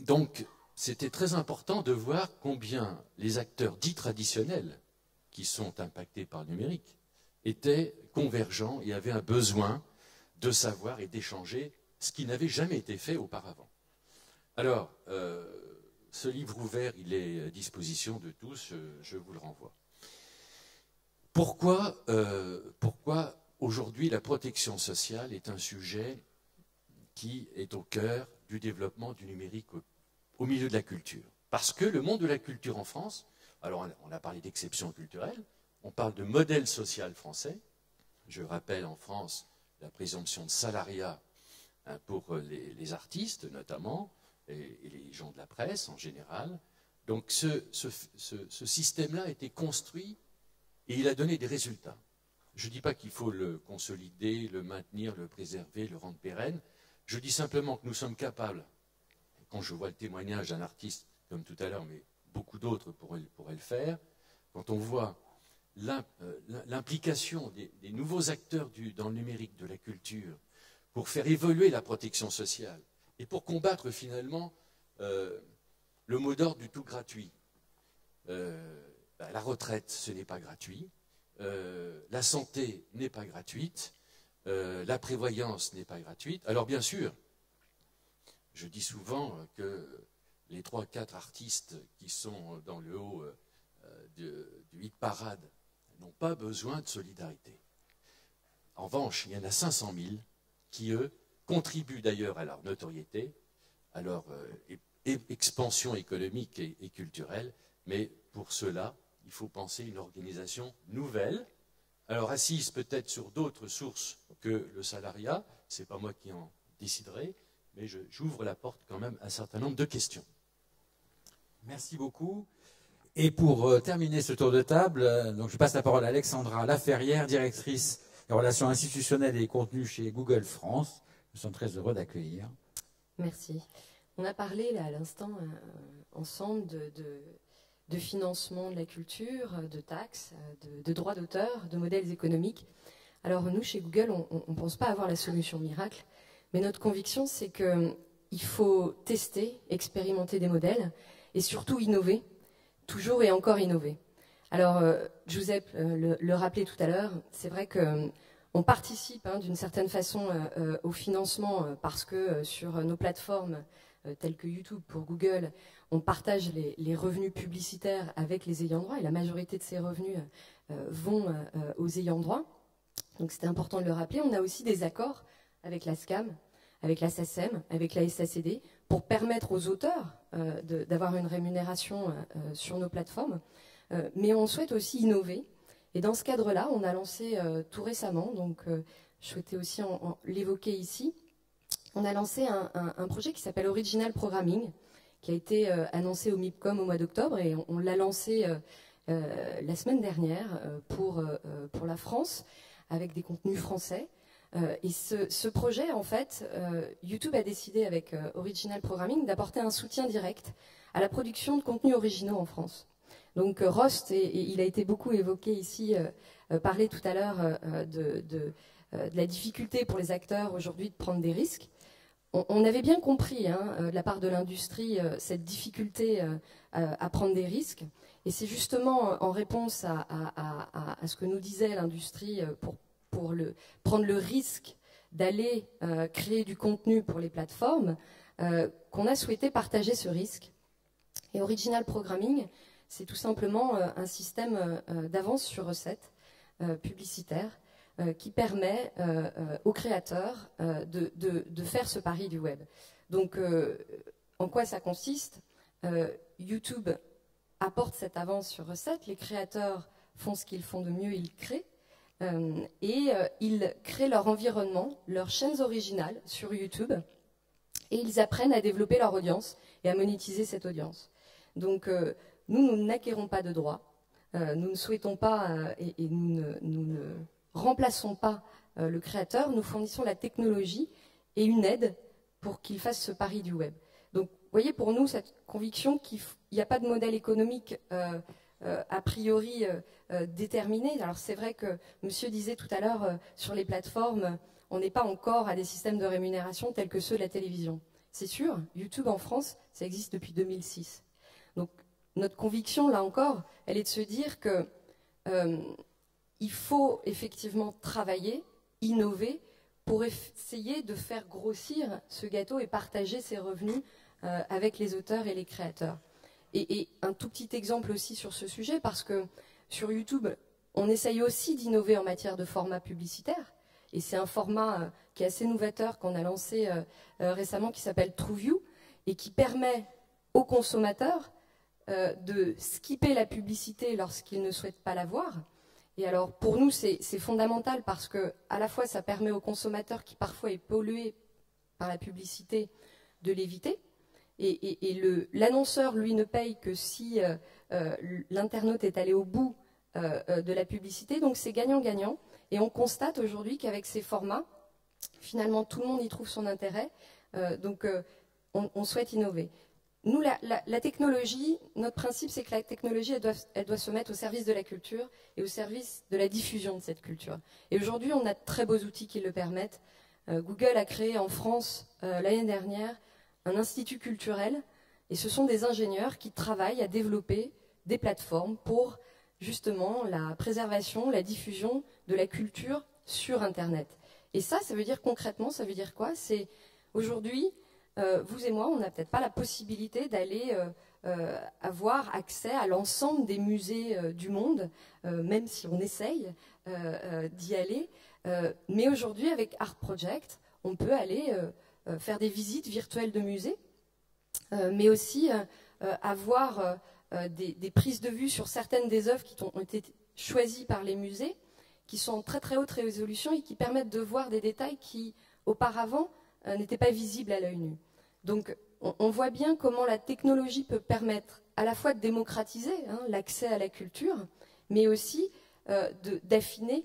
Donc, c'était très important de voir combien les acteurs dits traditionnels, qui sont impactés par le numérique, étaient convergents et avaient un besoin de savoir et d'échanger, ce qui n'avait jamais été fait auparavant. Alors, ce livre ouvert, il est à disposition de tous, je vous le renvoie. Pourquoi aujourd'hui la protection sociale est un sujet qui est au cœur du développement du numérique au milieu de la culture? Parce que le monde de la culture en France, alors on a parlé d'exception culturelle, on parle de modèle social français. Je rappelle en France la présomption de salariat pour les artistes notamment, et les gens de la presse en général. Donc ce système-là a été construit et il a donné des résultats. Je ne dis pas qu'il faut le consolider, le maintenir, le préserver, le rendre pérenne. Je dis simplement que nous sommes capables, quand je vois le témoignage d'un artiste comme tout à l'heure, mais beaucoup d'autres pourraient le faire, quand on voit l'implication des nouveaux acteurs dans le numérique de la culture pour faire évoluer la protection sociale et pour combattre finalement le mot d'ordre du tout gratuit. La retraite, ce n'est pas gratuit. La santé n'est pas gratuite. La prévoyance n'est pas gratuite. Alors bien sûr, je dis souvent que les 3-4 artistes qui sont dans le haut du hit parade n'ont pas besoin de solidarité. En revanche, il y en a 500 000 qui, eux, contribuent d'ailleurs à leur notoriété, à leur expansion économique et culturelle, mais pour cela, il faut penser une organisation nouvelle, alors assise peut-être sur d'autres sources que le salariat, ce n'est pas moi qui en déciderai, mais j'ouvre la porte quand même à un certain nombre de questions. Merci beaucoup. Et pour terminer ce tour de table, donc je passe la parole à Alexandra Laferrière, directrice des relations institutionnelles et contenus chez Google France. Nous sommes très heureux d'accueillir. Merci. On a parlé là, à l'instant ensemble de financement de la culture, de taxes, de droits d'auteur, de modèles économiques. Alors nous, chez Google, on ne pense pas avoir la solution miracle, mais notre conviction, c'est qu'il faut tester, expérimenter des modèles et surtout innover, toujours et encore innover. Alors, Giuseppe le rappelait tout à l'heure, c'est vrai qu'on participe d'une certaine façon au financement parce que sur nos plateformes, tels que YouTube pour Google, on partage les revenus publicitaires avec les ayants droit, et la majorité de ces revenus vont aux ayants droit. Donc c'était important de le rappeler. On a aussi des accords avec la SCAM, avec la SACEM, avec la SACD, pour permettre aux auteurs d'avoir une rémunération sur nos plateformes. Mais on souhaite aussi innover. Et dans ce cadre-là, on a lancé tout récemment, donc je souhaitais aussi l'évoquer ici, on a lancé un projet qui s'appelle Original Programming, qui a été annoncé au MIPCOM au mois d'octobre, et on l'a lancé la semaine dernière pour la France, avec des contenus français. Et ce projet, en fait, YouTube a décidé avec Original Programming d'apporter un soutien direct à la production de contenus originaux en France. Donc Rost, et il a été beaucoup évoqué ici, parlait tout à l'heure de la difficulté pour les acteurs aujourd'hui de prendre des risques. On avait bien compris de la part de l'industrie cette difficulté à prendre des risques. Et c'est justement en réponse à ce que nous disait l'industrie pour prendre le risque d'aller créer du contenu pour les plateformes qu'on a souhaité partager ce risque. Et Original Programming, c'est tout simplement un système d'avance sur recette publicitaire qui permet aux créateurs de faire ce pari du web. Donc, en quoi ça consiste? YouTube apporte cette avance sur recette, les créateurs font ce qu'ils font de mieux, ils créent, et ils créent leur environnement, leurs chaînes originales sur YouTube, et ils apprennent à développer leur audience et à monétiser cette audience. Donc, nous n'acquérons pas de droits, nous ne souhaitons pas, et nous ne remplaçons pas le créateur, nous fournissons la technologie et une aide pour qu'il fasse ce pari du web. Donc, vous voyez, pour nous, cette conviction qu'il n'y a pas de modèle économique a priori déterminé. Alors, c'est vrai que monsieur disait tout à l'heure, sur les plateformes, on n'est pas encore à des systèmes de rémunération tels que ceux de la télévision. C'est sûr, YouTube en France, ça existe depuis 2006. Donc, notre conviction, là encore, elle est de se dire que il faut effectivement travailler, innover, pour essayer de faire grossir ce gâteau et partager ses revenus avec les auteurs et les créateurs. Et un tout petit exemple aussi sur ce sujet, parce que sur YouTube, on essaye aussi d'innover en matière de format publicitaire. Et c'est un format qui est assez novateur qu'on a lancé récemment, qui s'appelle TrueView, et qui permet aux consommateurs de skipper la publicité lorsqu'ils ne souhaitent pas la voir. Et alors, pour nous, c'est fondamental parce que, à la fois, ça permet au consommateur qui parfois est pollué par la publicité de l'éviter. Et l'annonceur, lui, ne paye que si l'internaute est allé au bout de la publicité. Donc, c'est gagnant-gagnant. Et on constate aujourd'hui qu'avec ces formats, finalement, tout le monde y trouve son intérêt. Donc, on souhaite innover. Nous, la technologie, notre principe, c'est que la technologie, elle doit se mettre au service de la culture et au service de la diffusion de cette culture. Et aujourd'hui, on a de très beaux outils qui le permettent. Google a créé en France, l'année dernière, un institut culturel, et ce sont des ingénieurs qui travaillent à développer des plateformes pour, justement, la préservation, la diffusion de la culture sur Internet. Et ça veut dire concrètement, ça veut dire quoi? C'est aujourd'hui... vous et moi, on n'a peut-être pas la possibilité d'aller avoir accès à l'ensemble des musées du monde, même si on essaye d'y aller. Mais aujourd'hui, avec Art Project, on peut aller faire des visites virtuelles de musées, mais aussi avoir des prises de vue sur certaines des œuvres qui ont été choisies par les musées, qui sont en très très haute résolution et qui permettent de voir des détails qui, auparavant, n'étaient pas visibles à l'œil nu. Donc, on voit bien comment la technologie peut permettre à la fois de démocratiser l'accès à la culture, mais aussi d'affiner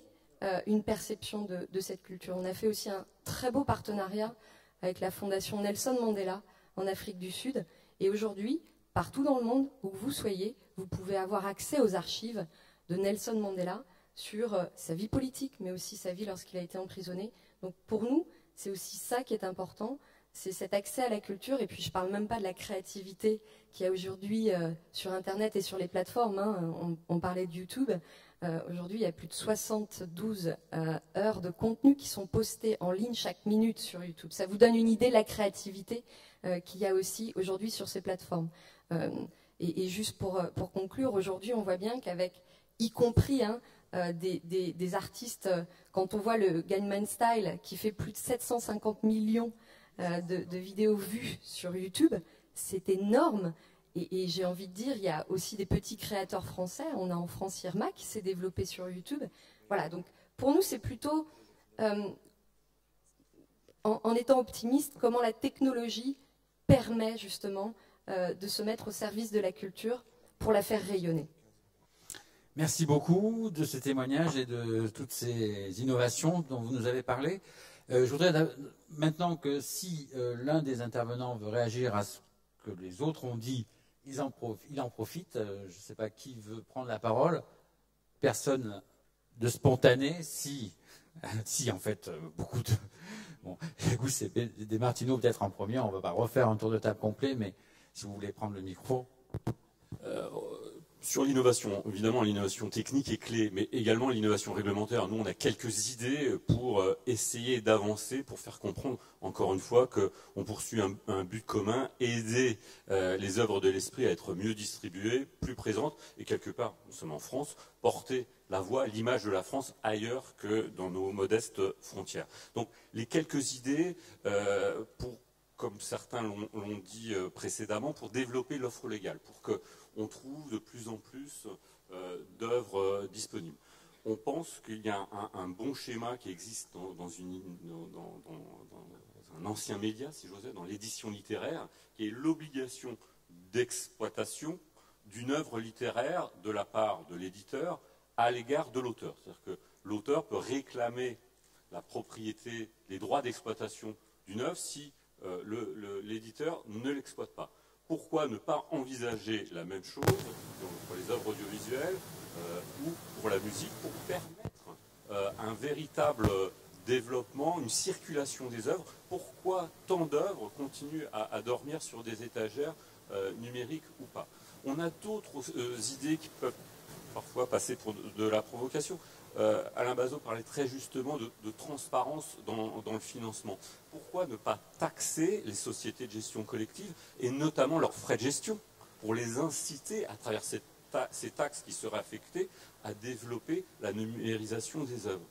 une perception de cette culture. On a fait aussi un très beau partenariat avec la Fondation Nelson Mandela en Afrique du Sud. Et aujourd'hui, partout dans le monde, où vous soyez, vous pouvez avoir accès aux archives de Nelson Mandela sur sa vie politique, mais aussi sa vie lorsqu'il a été emprisonné. Donc, pour nous, c'est aussi ça qui est important. C'est cet accès à la culture, et puis je ne parle même pas de la créativité qu'il y a aujourd'hui sur Internet et sur les plateformes. On parlait de YouTube. Aujourd'hui, il y a plus de 72 heures de contenu qui sont postés en ligne chaque minute sur YouTube. Ça vous donne une idée de la créativité qu'il y a aussi aujourd'hui sur ces plateformes. Et juste pour conclure, aujourd'hui, on voit bien qu'avec, y compris des artistes, quand on voit le Gangnam Style qui fait plus de 750 millions de vidéos vues sur YouTube, c'est énorme. Et j'ai envie de dire, il y a aussi des petits créateurs français. On a en France Irma qui s'est développé sur YouTube. Voilà, donc pour nous, c'est plutôt, en étant optimiste, comment la technologie permet justement de se mettre au service de la culture pour la faire rayonner. Merci beaucoup de ce témoignage et de toutes ces innovations dont vous nous avez parlé. Je voudrais maintenant que si l'un des intervenants veut réagir à ce que les autres ont dit, il en profite. Je ne sais pas qui veut prendre la parole. Personne de spontané. Si en fait, beaucoup de... Bon, écoute, c'est des Martineau peut-être en premier. On ne va pas refaire un tour de table complet, mais si vous voulez prendre le micro... Sur l'innovation, évidemment, l'innovation technique est clé, mais également l'innovation réglementaire. Nous, on a quelques idées pour essayer d'avancer, pour faire comprendre, encore une fois, qu'on poursuit un but commun, aider les œuvres de l'esprit à être mieux distribuées, plus présentes, et quelque part, nous sommes en France, porter la voix, l'image de la France ailleurs que dans nos modestes frontières. Donc, les quelques idées pour, comme certains l'ont dit précédemment, pour développer l'offre légale, pour que on trouve de plus en plus d'œuvres disponibles. On pense qu'il y a un bon schéma qui existe dans un ancien média, si j'ose dire, dans l'édition littéraire, qui est l'obligation d'exploitation d'une œuvre littéraire de la part de l'éditeur à l'égard de l'auteur. C'est-à-dire que l'auteur peut réclamer la propriété, les droits d'exploitation d'une œuvre si l'éditeur ne l'exploite pas. Pourquoi ne pas envisager la même chose pour les œuvres audiovisuelles ou pour la musique, pour permettre un véritable développement, une circulation des œuvres? Pourquoi tant d'œuvres continuent à dormir sur des étagères numériques ou pas? On a d'autres idées qui peuvent parfois passer pour de la provocation. Alain Bazot parlait très justement de transparence dans le financement. Pourquoi ne pas taxer les sociétés de gestion collective et notamment leurs frais de gestion pour les inciter à travers ces taxes qui seraient affectées à développer la numérisation des œuvres?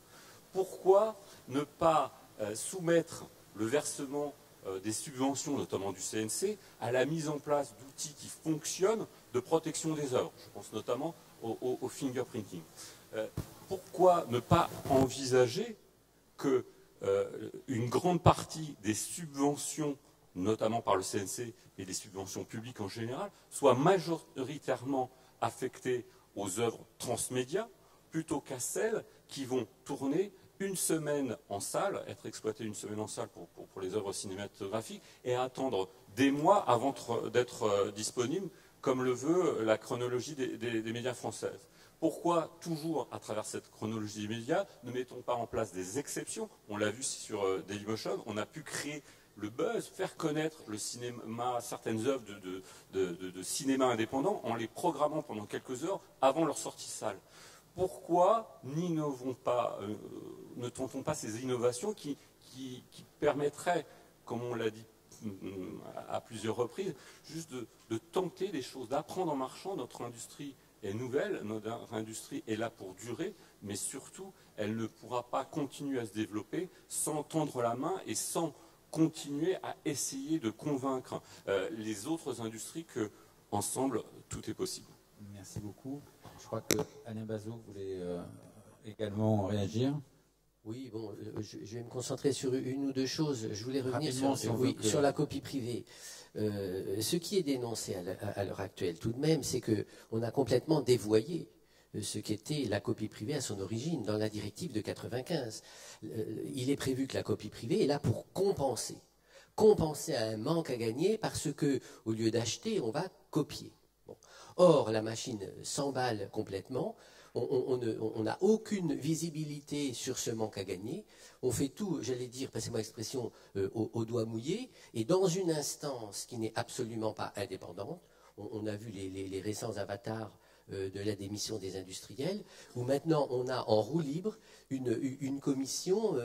Pourquoi ne pas soumettre le versement des subventions, notamment du CNC, à la mise en place d'outils qui fonctionnent de protection des œuvres? Je pense notamment au fingerprinting. Pourquoi ne pas envisager que une grande partie des subventions, notamment par le CNC et des subventions publiques en général, soient majoritairement affectées aux œuvres transmédia plutôt qu'à celles qui vont tourner une semaine en salle, être exploitées une semaine en salle pour les œuvres cinématographiques et attendre des mois avant d'être disponibles, comme le veut la chronologie des médias françaises? Pourquoi toujours, à travers cette chronologie des médias, ne mettons pas en place des exceptions? On l'a vu sur Dailymotion, on a pu créer le buzz, faire connaître le cinéma, certaines œuvres de cinéma indépendant en les programmant pendant quelques heures avant leur sortie salle. Pourquoi ne tentons pas ces innovations qui permettraient, comme on l'a dit à plusieurs reprises, juste de tenter des choses, d'apprendre en marchant? Notre industrie est nouvelle, notre industrie est là pour durer, mais surtout, elle ne pourra pas continuer à se développer sans tendre la main et sans continuer à essayer de convaincre les autres industries qu'ensemble, tout est possible. Merci beaucoup. Je crois que Alain Bazot voulait également réagir. Oui, bon, je vais me concentrer sur une ou deux choses. Je voulais revenir sur la copie privée. Ce qui est dénoncé à l'heure actuelle, tout de même, c'est qu'on a complètement dévoyé ce qu'était la copie privée à son origine dans la directive de 95. Il est prévu que la copie privée est là pour compenser à un manque à gagner parce que, au lieu d'acheter, on va copier. Bon. Or, la machine s'emballe complètement. On n'a aucune visibilité sur ce manque à gagner. On fait tout, j'allais dire, passez-moi l'expression, au doigt mouillé, et dans une instance qui n'est absolument pas indépendante. On a vu les récents avatars de la démission des industriels, où maintenant on a en roue libre une commission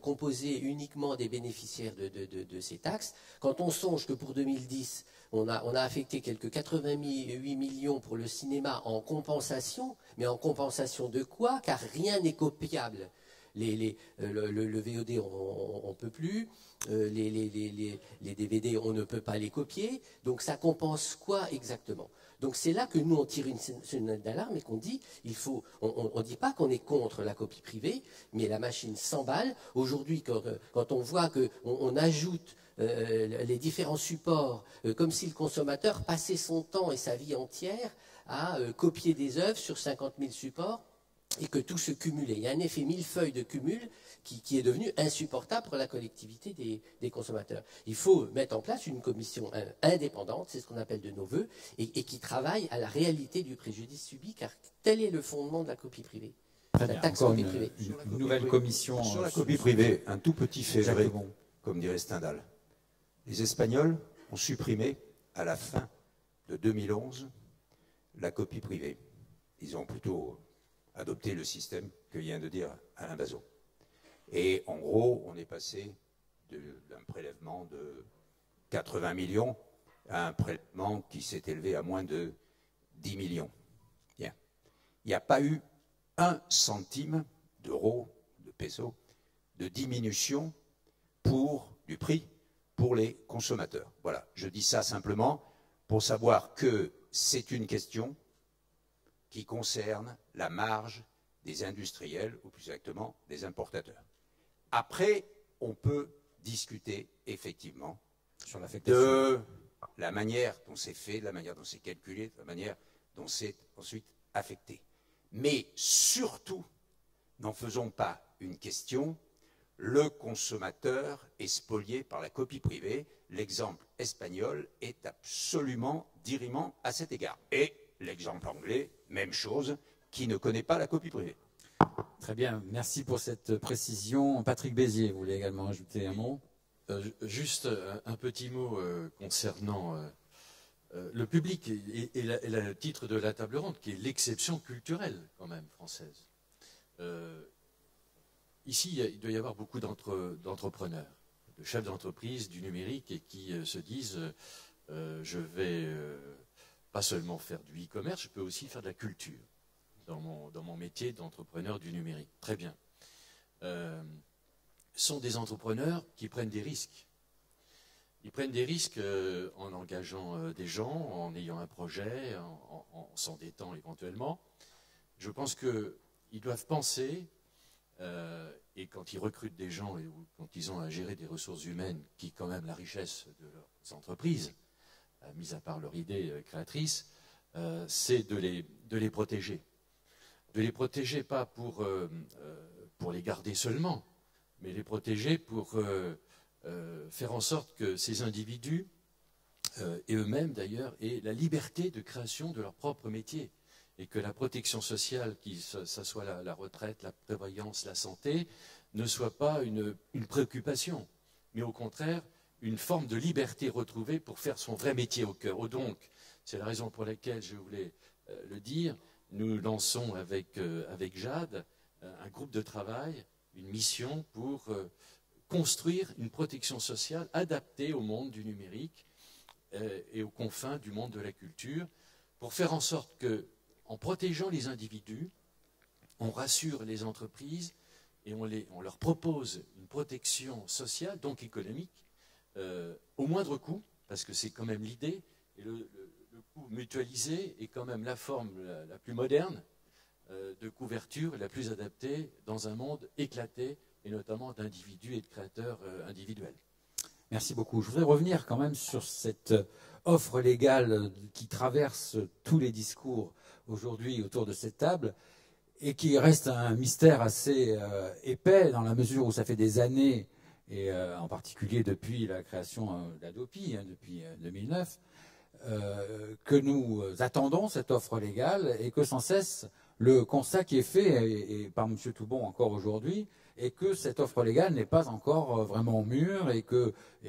composée uniquement des bénéficiaires de ces taxes. Quand on songe que pour 2010, on a affecté quelques 88 millions pour le cinéma en compensation, mais en compensation de quoi? Car rien n'est copiable. Le VOD, on ne peut plus. Les DVD, on ne peut pas les copier. Donc ça compense quoi exactement? Donc c'est là que nous, on tire une sonnette d'alarme et qu'on dit, on ne dit pas qu'on est contre la copie privée, mais la machine s'emballe. Aujourd'hui, quand on voit qu'on ajoute les différents supports, comme si le consommateur passait son temps et sa vie entière à copier des œuvres sur 50 000 supports, et que tout se cumulait. Il y a un effet millefeuille de cumul qui est devenu insupportable pour la collectivité des consommateurs. Il faut mettre en place une commission indépendante, c'est ce qu'on appelle de nos voeux, et qui travaille à la réalité du préjudice subi, car tel est le fondement de la copie privée. Très bien. Encore une nouvelle commission. Sur la copie privée, un tout petit fait vrai, comme dirait Stendhal. Les Espagnols ont supprimé, à la fin de 2011, la copie privée. Ils ont plutôt adopté le système que vient de dire Alain Bazot. Et en gros, on est passé d'un prélèvement de 80 millions à un prélèvement qui s'est élevé à moins de 10 millions. Bien. Il n'y a pas eu 1 centime d'euro, de peso, de diminution du prix pour les consommateurs. Voilà, je dis ça simplement pour savoir que c'est une question qui concerne la marge des industriels, ou plus exactement des importateurs. Après, on peut discuter effectivement sur l'affectation, de la manière dont c'est fait, de la manière dont c'est calculé, de la manière dont c'est ensuite affecté. Mais surtout, n'en faisons pas une question, le consommateur est spolié par la copie privée. L'exemple espagnol est absolument dirimant à cet égard. Et l'exemple anglais, même chose, qui ne connaît pas la copie privée. Très bien, merci pour cette précision. Patrick Bézier, vous voulez également ajouter un mot? Juste un petit mot concernant le public et le titre de la table ronde, qui est l'exception culturelle quand même française. Ici, il doit y avoir beaucoup d'entrepreneurs, de chefs d'entreprise du numérique et qui se disent je vais pas seulement faire du e-commerce, je peux aussi faire de la culture dans mon métier d'entrepreneur du numérique. Très bien. Sont des entrepreneurs qui prennent des risques. Ils prennent des risques en engageant des gens, en ayant un projet, en s'endettant éventuellement. Je pense qu'ils doivent penser, et quand ils recrutent des gens ou quand ils ont à gérer des ressources humaines, qui est quand même la richesse de leurs entreprises, mis à part leur idée créatrice, c'est de les protéger. De les protéger pas pour les garder seulement, mais les protéger pour faire en sorte que ces individus, et eux-mêmes d'ailleurs, aient la liberté de création de leur propre métier. Et que la protection sociale, ça soit la retraite, la prévoyance, la santé, ne soit pas une préoccupation, mais au contraire, une forme de liberté retrouvée pour faire son vrai métier au cœur. Donc, c'est la raison pour laquelle je voulais le dire, nous lançons avec Jade un groupe de travail, une mission pour construire une protection sociale adaptée au monde du numérique et aux confins du monde de la culture, pour faire en sorte que, en protégeant les individus, on rassure les entreprises et on leur propose une protection sociale, donc économique, au moindre coût, parce que c'est quand même l'idée, et le coût mutualisé est quand même la forme la plus moderne de couverture, la plus adaptée dans un monde éclaté, et notamment d'individus et de créateurs individuels. Merci beaucoup. Je voudrais revenir quand même sur cette offre légale qui traverse tous les discours aujourd'hui autour de cette table et qui reste un mystère assez épais dans la mesure où ça fait des années, et en particulier depuis la création d'Adopi, depuis 2009, que nous attendons cette offre légale et que sans cesse le constat qui est fait, et par M. Toubon encore aujourd'hui, est que cette offre légale n'est pas encore vraiment mûre et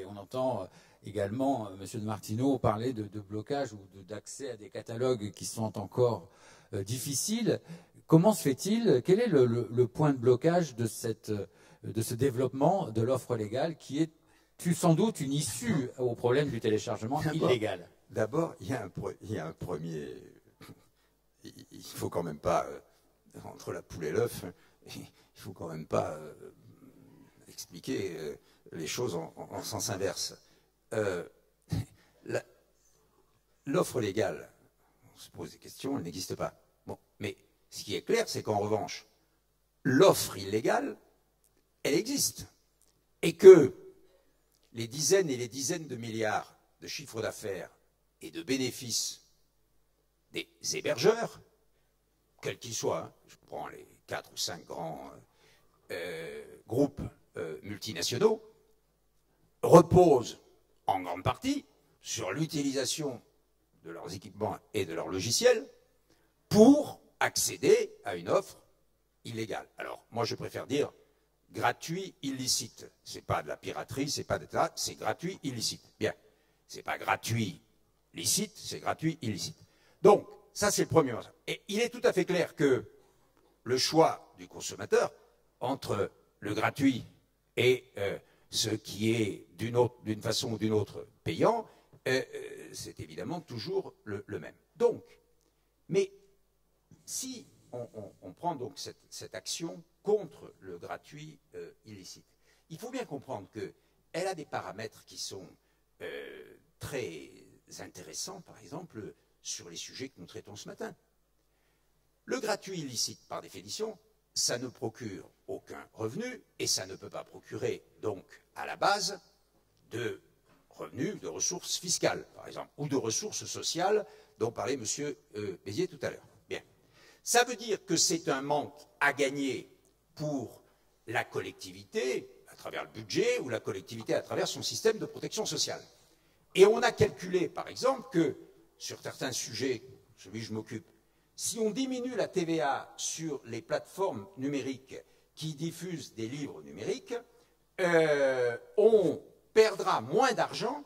on entend également, M. de Martineau parlait de blocage ou d'accès à des catalogues qui sont encore difficiles. Comment se fait-il? Quel est le point de blocage de ce développement de l'offre légale qui est sans doute une issue au problème du téléchargement illégal? D'abord, il y a un premier... Il ne faut quand même pas, entre la poule et l'œuf, il ne faut quand même pas expliquer les choses en sens inverse. L'offre légale, on se pose des questions, elle n'existe pas. Bon, mais ce qui est clair, c'est qu'en revanche, l'offre illégale, elle existe. Et que les dizaines et les dizaines de milliards de chiffre d'affaires et de bénéfices des hébergeurs, quels qu'ils soient, hein, je prends les 4 ou 5 grands groupes multinationaux, reposent en grande partie sur l'utilisation de leurs équipements et de leurs logiciels pour accéder à une offre illégale. Alors, moi, je préfère dire gratuit, illicite. C'est pas de la piraterie, c'est pas de ça, c'est gratuit, illicite. Bien. C'est pas gratuit, licite, c'est gratuit, illicite. Donc, ça, c'est le premier message. Et il est tout à fait clair que le choix du consommateur entre le gratuit et ce qui est d'une façon ou d'une autre payant, c'est évidemment toujours le même. Donc, mais si on prend donc cette action contre le gratuit illicite, il faut bien comprendre qu'elle a des paramètres qui sont très intéressants, par exemple, sur les sujets que nous traitons ce matin. Le gratuit illicite, par définition, ça ne procure aucun revenu et ça ne peut pas procurer, donc, à la base, de revenus, de ressources fiscales, par exemple, ou de ressources sociales dont parlait M. Béziers tout à l'heure. Bien. Ça veut dire que c'est un manque à gagner pour la collectivité, à travers le budget, ou la collectivité à travers son système de protection sociale. Et on a calculé, par exemple, que sur certains sujets, celui que je m'occupe, si on diminue la TVA sur les plateformes numériques qui diffusent des livres numériques, on perdra moins d'argent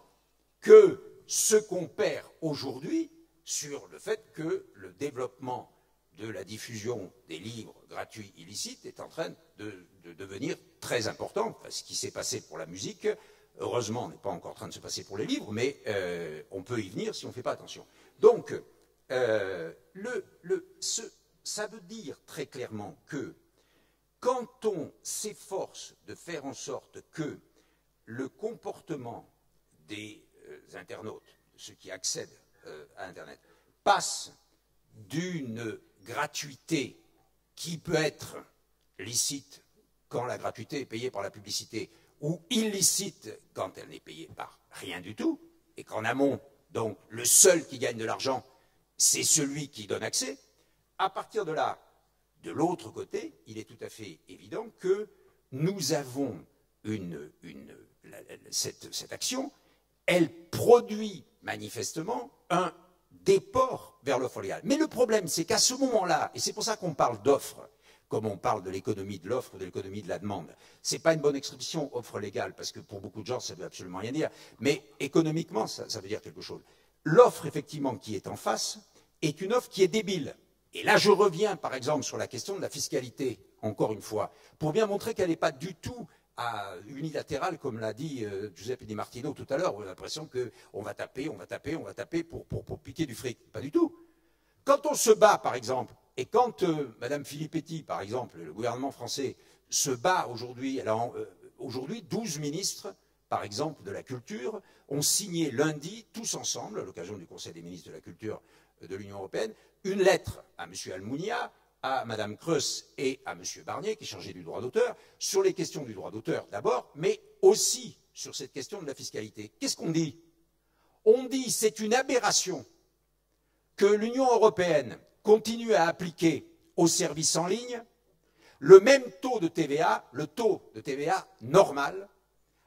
que ce qu'on perd aujourd'hui sur le fait que le développement de la diffusion des livres gratuits illicites est en train de devenir très important. Enfin, ce qui s'est passé pour la musique, heureusement, n'est pas encore en train de se passer pour les livres, mais on peut y venir si on ne fait pas attention. Donc, ça veut dire très clairement que quand on s'efforce de faire en sorte que le comportement des internautes, ceux qui accèdent à Internet, passe d'une gratuité qui peut être licite quand la gratuité est payée par la publicité ou illicite quand elle n'est payée par rien du tout, et qu'en amont, donc, le seul qui gagne de l'argent, c'est celui qui donne accès. À partir de là, de l'autre côté, il est tout à fait évident que nous avons cette action, elle produit manifestement un déport vers l'offre légale. Mais le problème, c'est qu'à ce moment-là, et c'est pour ça qu'on parle d'offre, comme on parle de l'économie de l'offre ou de l'économie de la demande. Ce n'est pas une bonne expression, offre légale, parce que pour beaucoup de gens, ça ne veut absolument rien dire. Mais économiquement, ça veut dire quelque chose. L'offre, effectivement, qui est en face, est une offre qui est débile. Et là, je reviens, par exemple, sur la question de la fiscalité, encore une fois, pour bien montrer qu'elle n'est pas du tout unilatérale, comme l'a dit Giuseppe Di Martino tout à l'heure. On a l'impression qu'on va taper pour piquer du fric. Pas du tout. Quand on se bat, par exemple, et quand Mme Filippetti, par exemple, le gouvernement français, se bat aujourd'hui, aujourd'hui 12 ministres, par exemple, de la culture, ont signé lundi, tous ensemble, à l'occasion du Conseil des ministres de la culture de l'Union européenne, une lettre à M. Almunia, à Mme Creus et à M. Barnier, qui est chargé du droit d'auteur, sur les questions du droit d'auteur d'abord, mais aussi sur cette question de la fiscalité. Qu'est-ce qu'on dit? On dit c'est une aberration que l'Union européenne continue à appliquer aux services en ligne le même taux de TVA, le taux de TVA normal,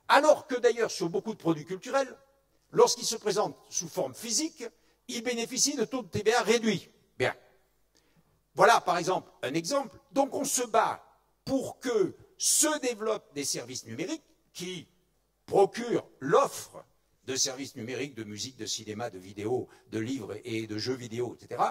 alors que d'ailleurs sur beaucoup de produits culturels, lorsqu'ils se présentent sous forme physique, ils bénéficient de taux de TVA réduits. Bien. Voilà par exemple un exemple. Donc on se bat pour que se développent des services numériques qui procurent l'offre de services numériques, de musique, de cinéma, de vidéo, de livres et de jeux vidéo, etc.,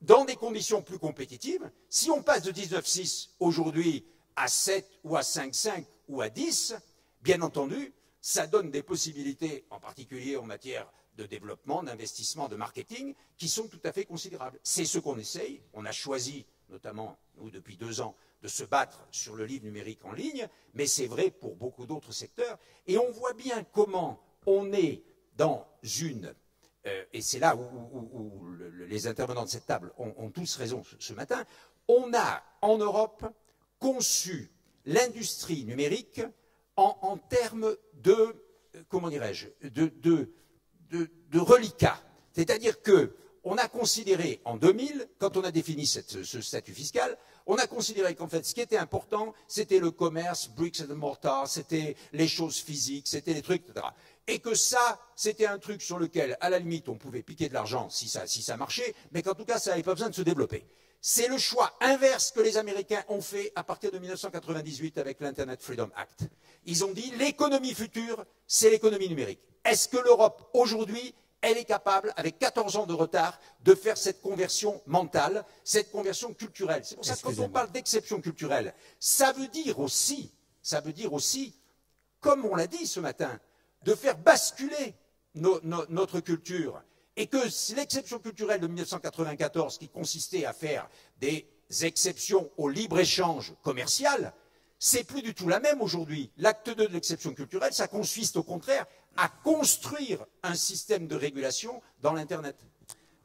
dans des conditions plus compétitives. Si on passe de 19,6 aujourd'hui à 7 ou à 5,5 ou à 10, bien entendu, ça donne des possibilités, en particulier en matière de développement, d'investissement, de marketing, qui sont tout à fait considérables. C'est ce qu'on essaye. On a choisi, notamment nous depuis 2 ans, de se battre sur le livre numérique en ligne, mais c'est vrai pour beaucoup d'autres secteurs. Et on voit bien comment on est dans une... et c'est là où les intervenants de cette table ont tous raison ce matin. On a, en Europe, conçu l'industrie numérique en termes de, comment dirais-je, de reliquat. C'est-à-dire qu'on a considéré en 2000, quand on a défini ce statut fiscal, on a considéré qu'en fait, ce qui était important, c'était le commerce, bricks and mortar, c'était les choses physiques, c'était les trucs, etc. Et que ça, c'était un truc sur lequel, à la limite, on pouvait piquer de l'argent si ça marchait, mais qu'en tout cas, ça n'avait pas besoin de se développer. C'est le choix inverse que les Américains ont fait à partir de 1998 avec l'Internet Freedom Act. Ils ont dit l'économie future, c'est l'économie numérique. Est-ce que l'Europe, aujourd'hui, elle est capable, avec 14 ans de retard, de faire cette conversion mentale, cette conversion culturelle? C'est pour ça que quand on parle d'exception culturelle, ça veut dire aussi, comme on l'a dit ce matin, de faire basculer notre culture. Et que l'exception culturelle de 1994, qui consistait à faire des exceptions au libre-échange commercial, c'est plus du tout la même aujourd'hui. L'acte 2 de l'exception culturelle, ça consiste au contraire à construire un système de régulation dans l'Internet.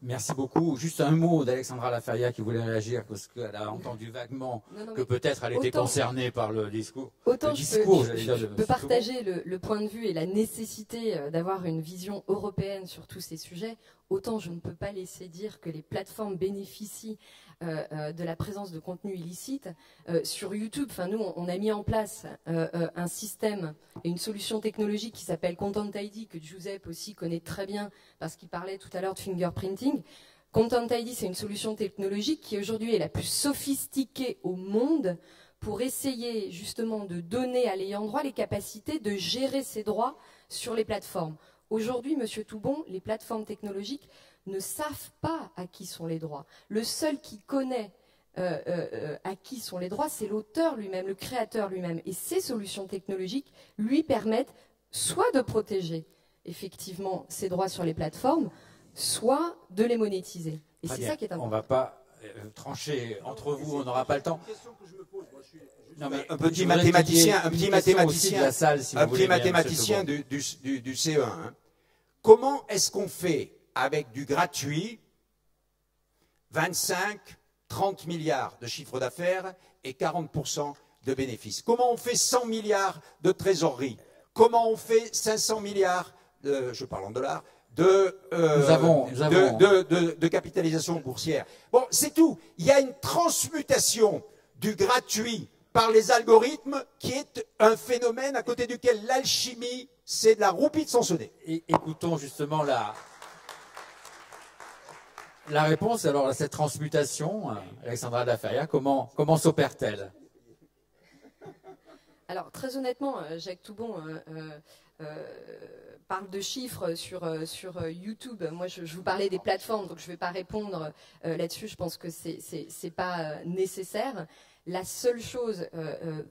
Merci beaucoup. Juste un mot d'Alexandra Laferrière qui voulait réagir parce qu'elle a entendu vaguement que peut-être elle était concernée par le discours. Autant je peux partager le point de vue et la nécessité d'avoir une vision européenne sur tous ces sujets, autant je ne peux pas laisser dire que les plateformes bénéficient de la présence de contenus illicites. Sur YouTube, enfin, nous, on a mis en place un système et une solution technologique qui s'appelle Content ID, que Giuseppe aussi connaît très bien parce qu'il parlait tout à l'heure de fingerprinting. Content ID, c'est une solution technologique qui aujourd'hui est la plus sophistiquée au monde pour essayer justement de donner à l'ayant droit les capacités de gérer ses droits sur les plateformes. Aujourd'hui, Monsieur Toubon, les plateformes technologiques ne savent pas à qui sont les droits. Le seul qui connaît à qui sont les droits, c'est l'auteur lui-même, le créateur lui-même. Et ces solutions technologiques lui permettent soit de protéger effectivement ses droits sur les plateformes, soit de les monétiser. Et c'est ça qui est important. On ne va pas trancher entre vous, on n'aura pas le temps. Un petit mathématicien du CE1. Hein. Comment est-ce qu'on fait avec du gratuit 25, 30 milliards de chiffre d'affaires et 40% de bénéfices? Comment on fait 100 milliards de trésorerie? Comment on fait 500 milliards, je parle en dollars, de capitalisation boursière? Bon, c'est tout. Il y a une transmutation du gratuit par les algorithmes qui est un phénomène à côté duquel l'alchimie, c'est de la roupie de Sansonnet. Écoutons justement la réponse alors à cette transmutation. Alexandra Laferrière, comment s'opère-t-elle? Alors, très honnêtement, Jacques Toubon parle de chiffres sur YouTube. Moi, je vous parlais des plateformes, donc je ne vais pas répondre là-dessus. Je pense que c'est pas nécessaire. La seule chose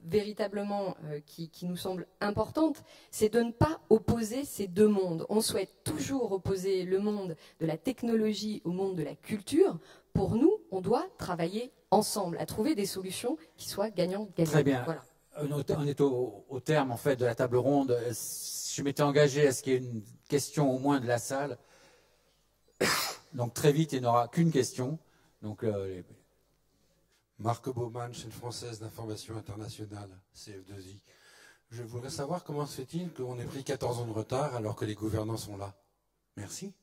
véritablement qui nous semble importante, c'est de ne pas opposer ces deux mondes. On souhaite toujours opposer le monde de la technologie au monde de la culture. Pour nous, on doit travailler ensemble à trouver des solutions qui soient gagnantes-gagnantes. Très bien. Voilà. On est au terme en fait de la table ronde. Je m'étais engagé à ce qu'il y ait une question au moins de la salle. Donc très vite, il n'y aura qu'une question. Donc Marc Baumann, chaîne française d'information internationale, CF2I. Je voudrais savoir comment se fait-il qu'on ait pris 14 ans de retard alors que les gouvernants sont là. Merci.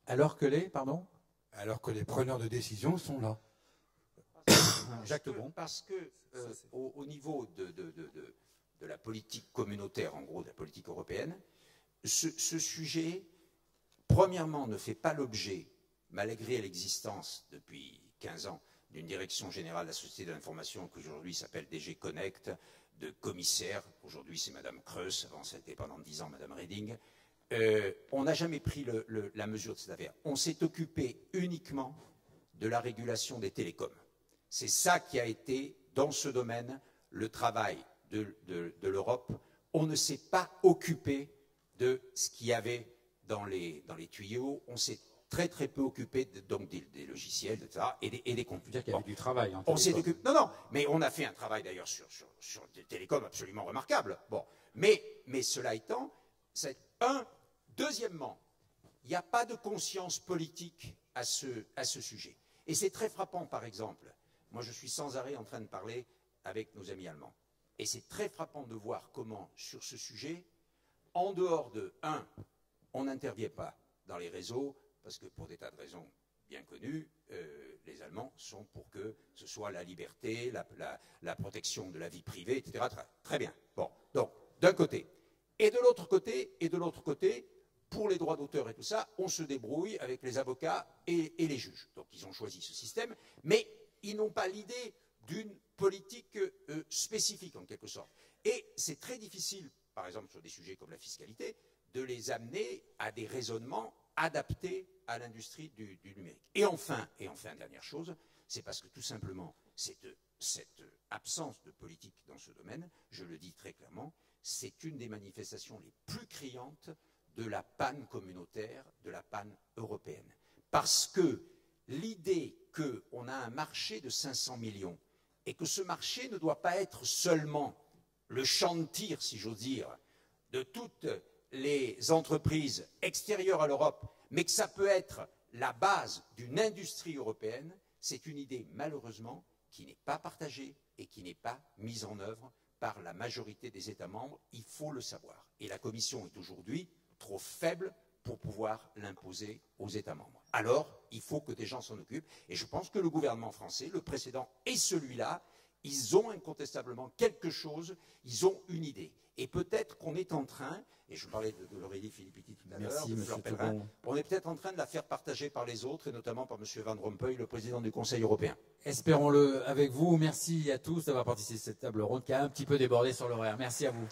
Alors que pardon? Alors que les preneurs de décision sont là. Jacques Toubon. Parce que au niveau de la politique communautaire, en gros de la politique européenne, ce sujet, premièrement, ne fait pas l'objet, malgré l'existence depuis 15 ans, d'une direction générale de la société de l'information qui aujourd'hui s'appelle DG Connect, de commissaire, aujourd'hui c'est Madame Creus, avant c'était pendant 10 ans Madame Reding, on n'a jamais pris la mesure de cette affaire. On s'est occupé uniquement de la régulation des télécoms. C'est ça qui a été, dans ce domaine, le travail de l'Europe. On ne s'est pas occupé de ce qu'il y avait dans les tuyaux. On s'est très très peu occupé donc des logiciels, etc., et des comptes. C'est-à-dire qu'il y avait du travail. On s'est occupé. Non, mais on a fait un travail d'ailleurs sur des télécoms absolument remarquable. Bon, mais cela étant, c'est un. Deuxièmement, il n'y a pas de conscience politique à ce sujet. Et c'est très frappant, par exemple. Moi, je suis sans arrêt en train de parler avec nos amis allemands. Et c'est très frappant de voir comment, sur ce sujet, en dehors de, on n'intervient pas dans les réseaux, parce que pour des tas de raisons bien connues, les Allemands sont pour que ce soit la liberté, la protection de la vie privée, etc. Très bien. Bon, donc, d'un côté. Et de l'autre côté, pour les droits d'auteur et tout ça, on se débrouille avec les avocats et les juges. Donc, ils ont choisi ce système, mais ils n'ont pas l'idée d'une politique spécifique, en quelque sorte. Et c'est très difficile, par exemple, sur des sujets comme la fiscalité, de les amener à des raisonnements adaptés à l'industrie du numérique. Et enfin, dernière chose, c'est parce que tout simplement, cette absence de politique dans ce domaine, je le dis très clairement, c'est une des manifestations les plus criantes de la panne communautaire, de la panne européenne. Parce que l'idée qu'on a un marché de 500 millions et que ce marché ne doit pas être seulement le champ de tir, si j'ose dire, de toutes les entreprises extérieures à l'Europe, mais que ça peut être la base d'une industrie européenne, c'est une idée malheureusement qui n'est pas partagée et qui n'est pas mise en œuvre par la majorité des États membres. Il faut le savoir. Et la Commission est aujourd'hui trop faible pour pouvoir l'imposer aux États membres. Alors, il faut que des gens s'en occupent. Et je pense que le gouvernement français, le précédent et celui-là, ils ont incontestablement quelque chose, ils ont une idée. Et peut-être qu'on est en train, et je parlais de Laurélie Philippiti tout à l'heure, de Fleur Pellerin, on est peut-être en train de la faire partager par les autres, et notamment par M. Van Rompuy, le président du Conseil européen. Espérons-le avec vous. Merci à tous d'avoir participé à cette table ronde qui a un petit peu débordé sur l'horaire. Merci à vous.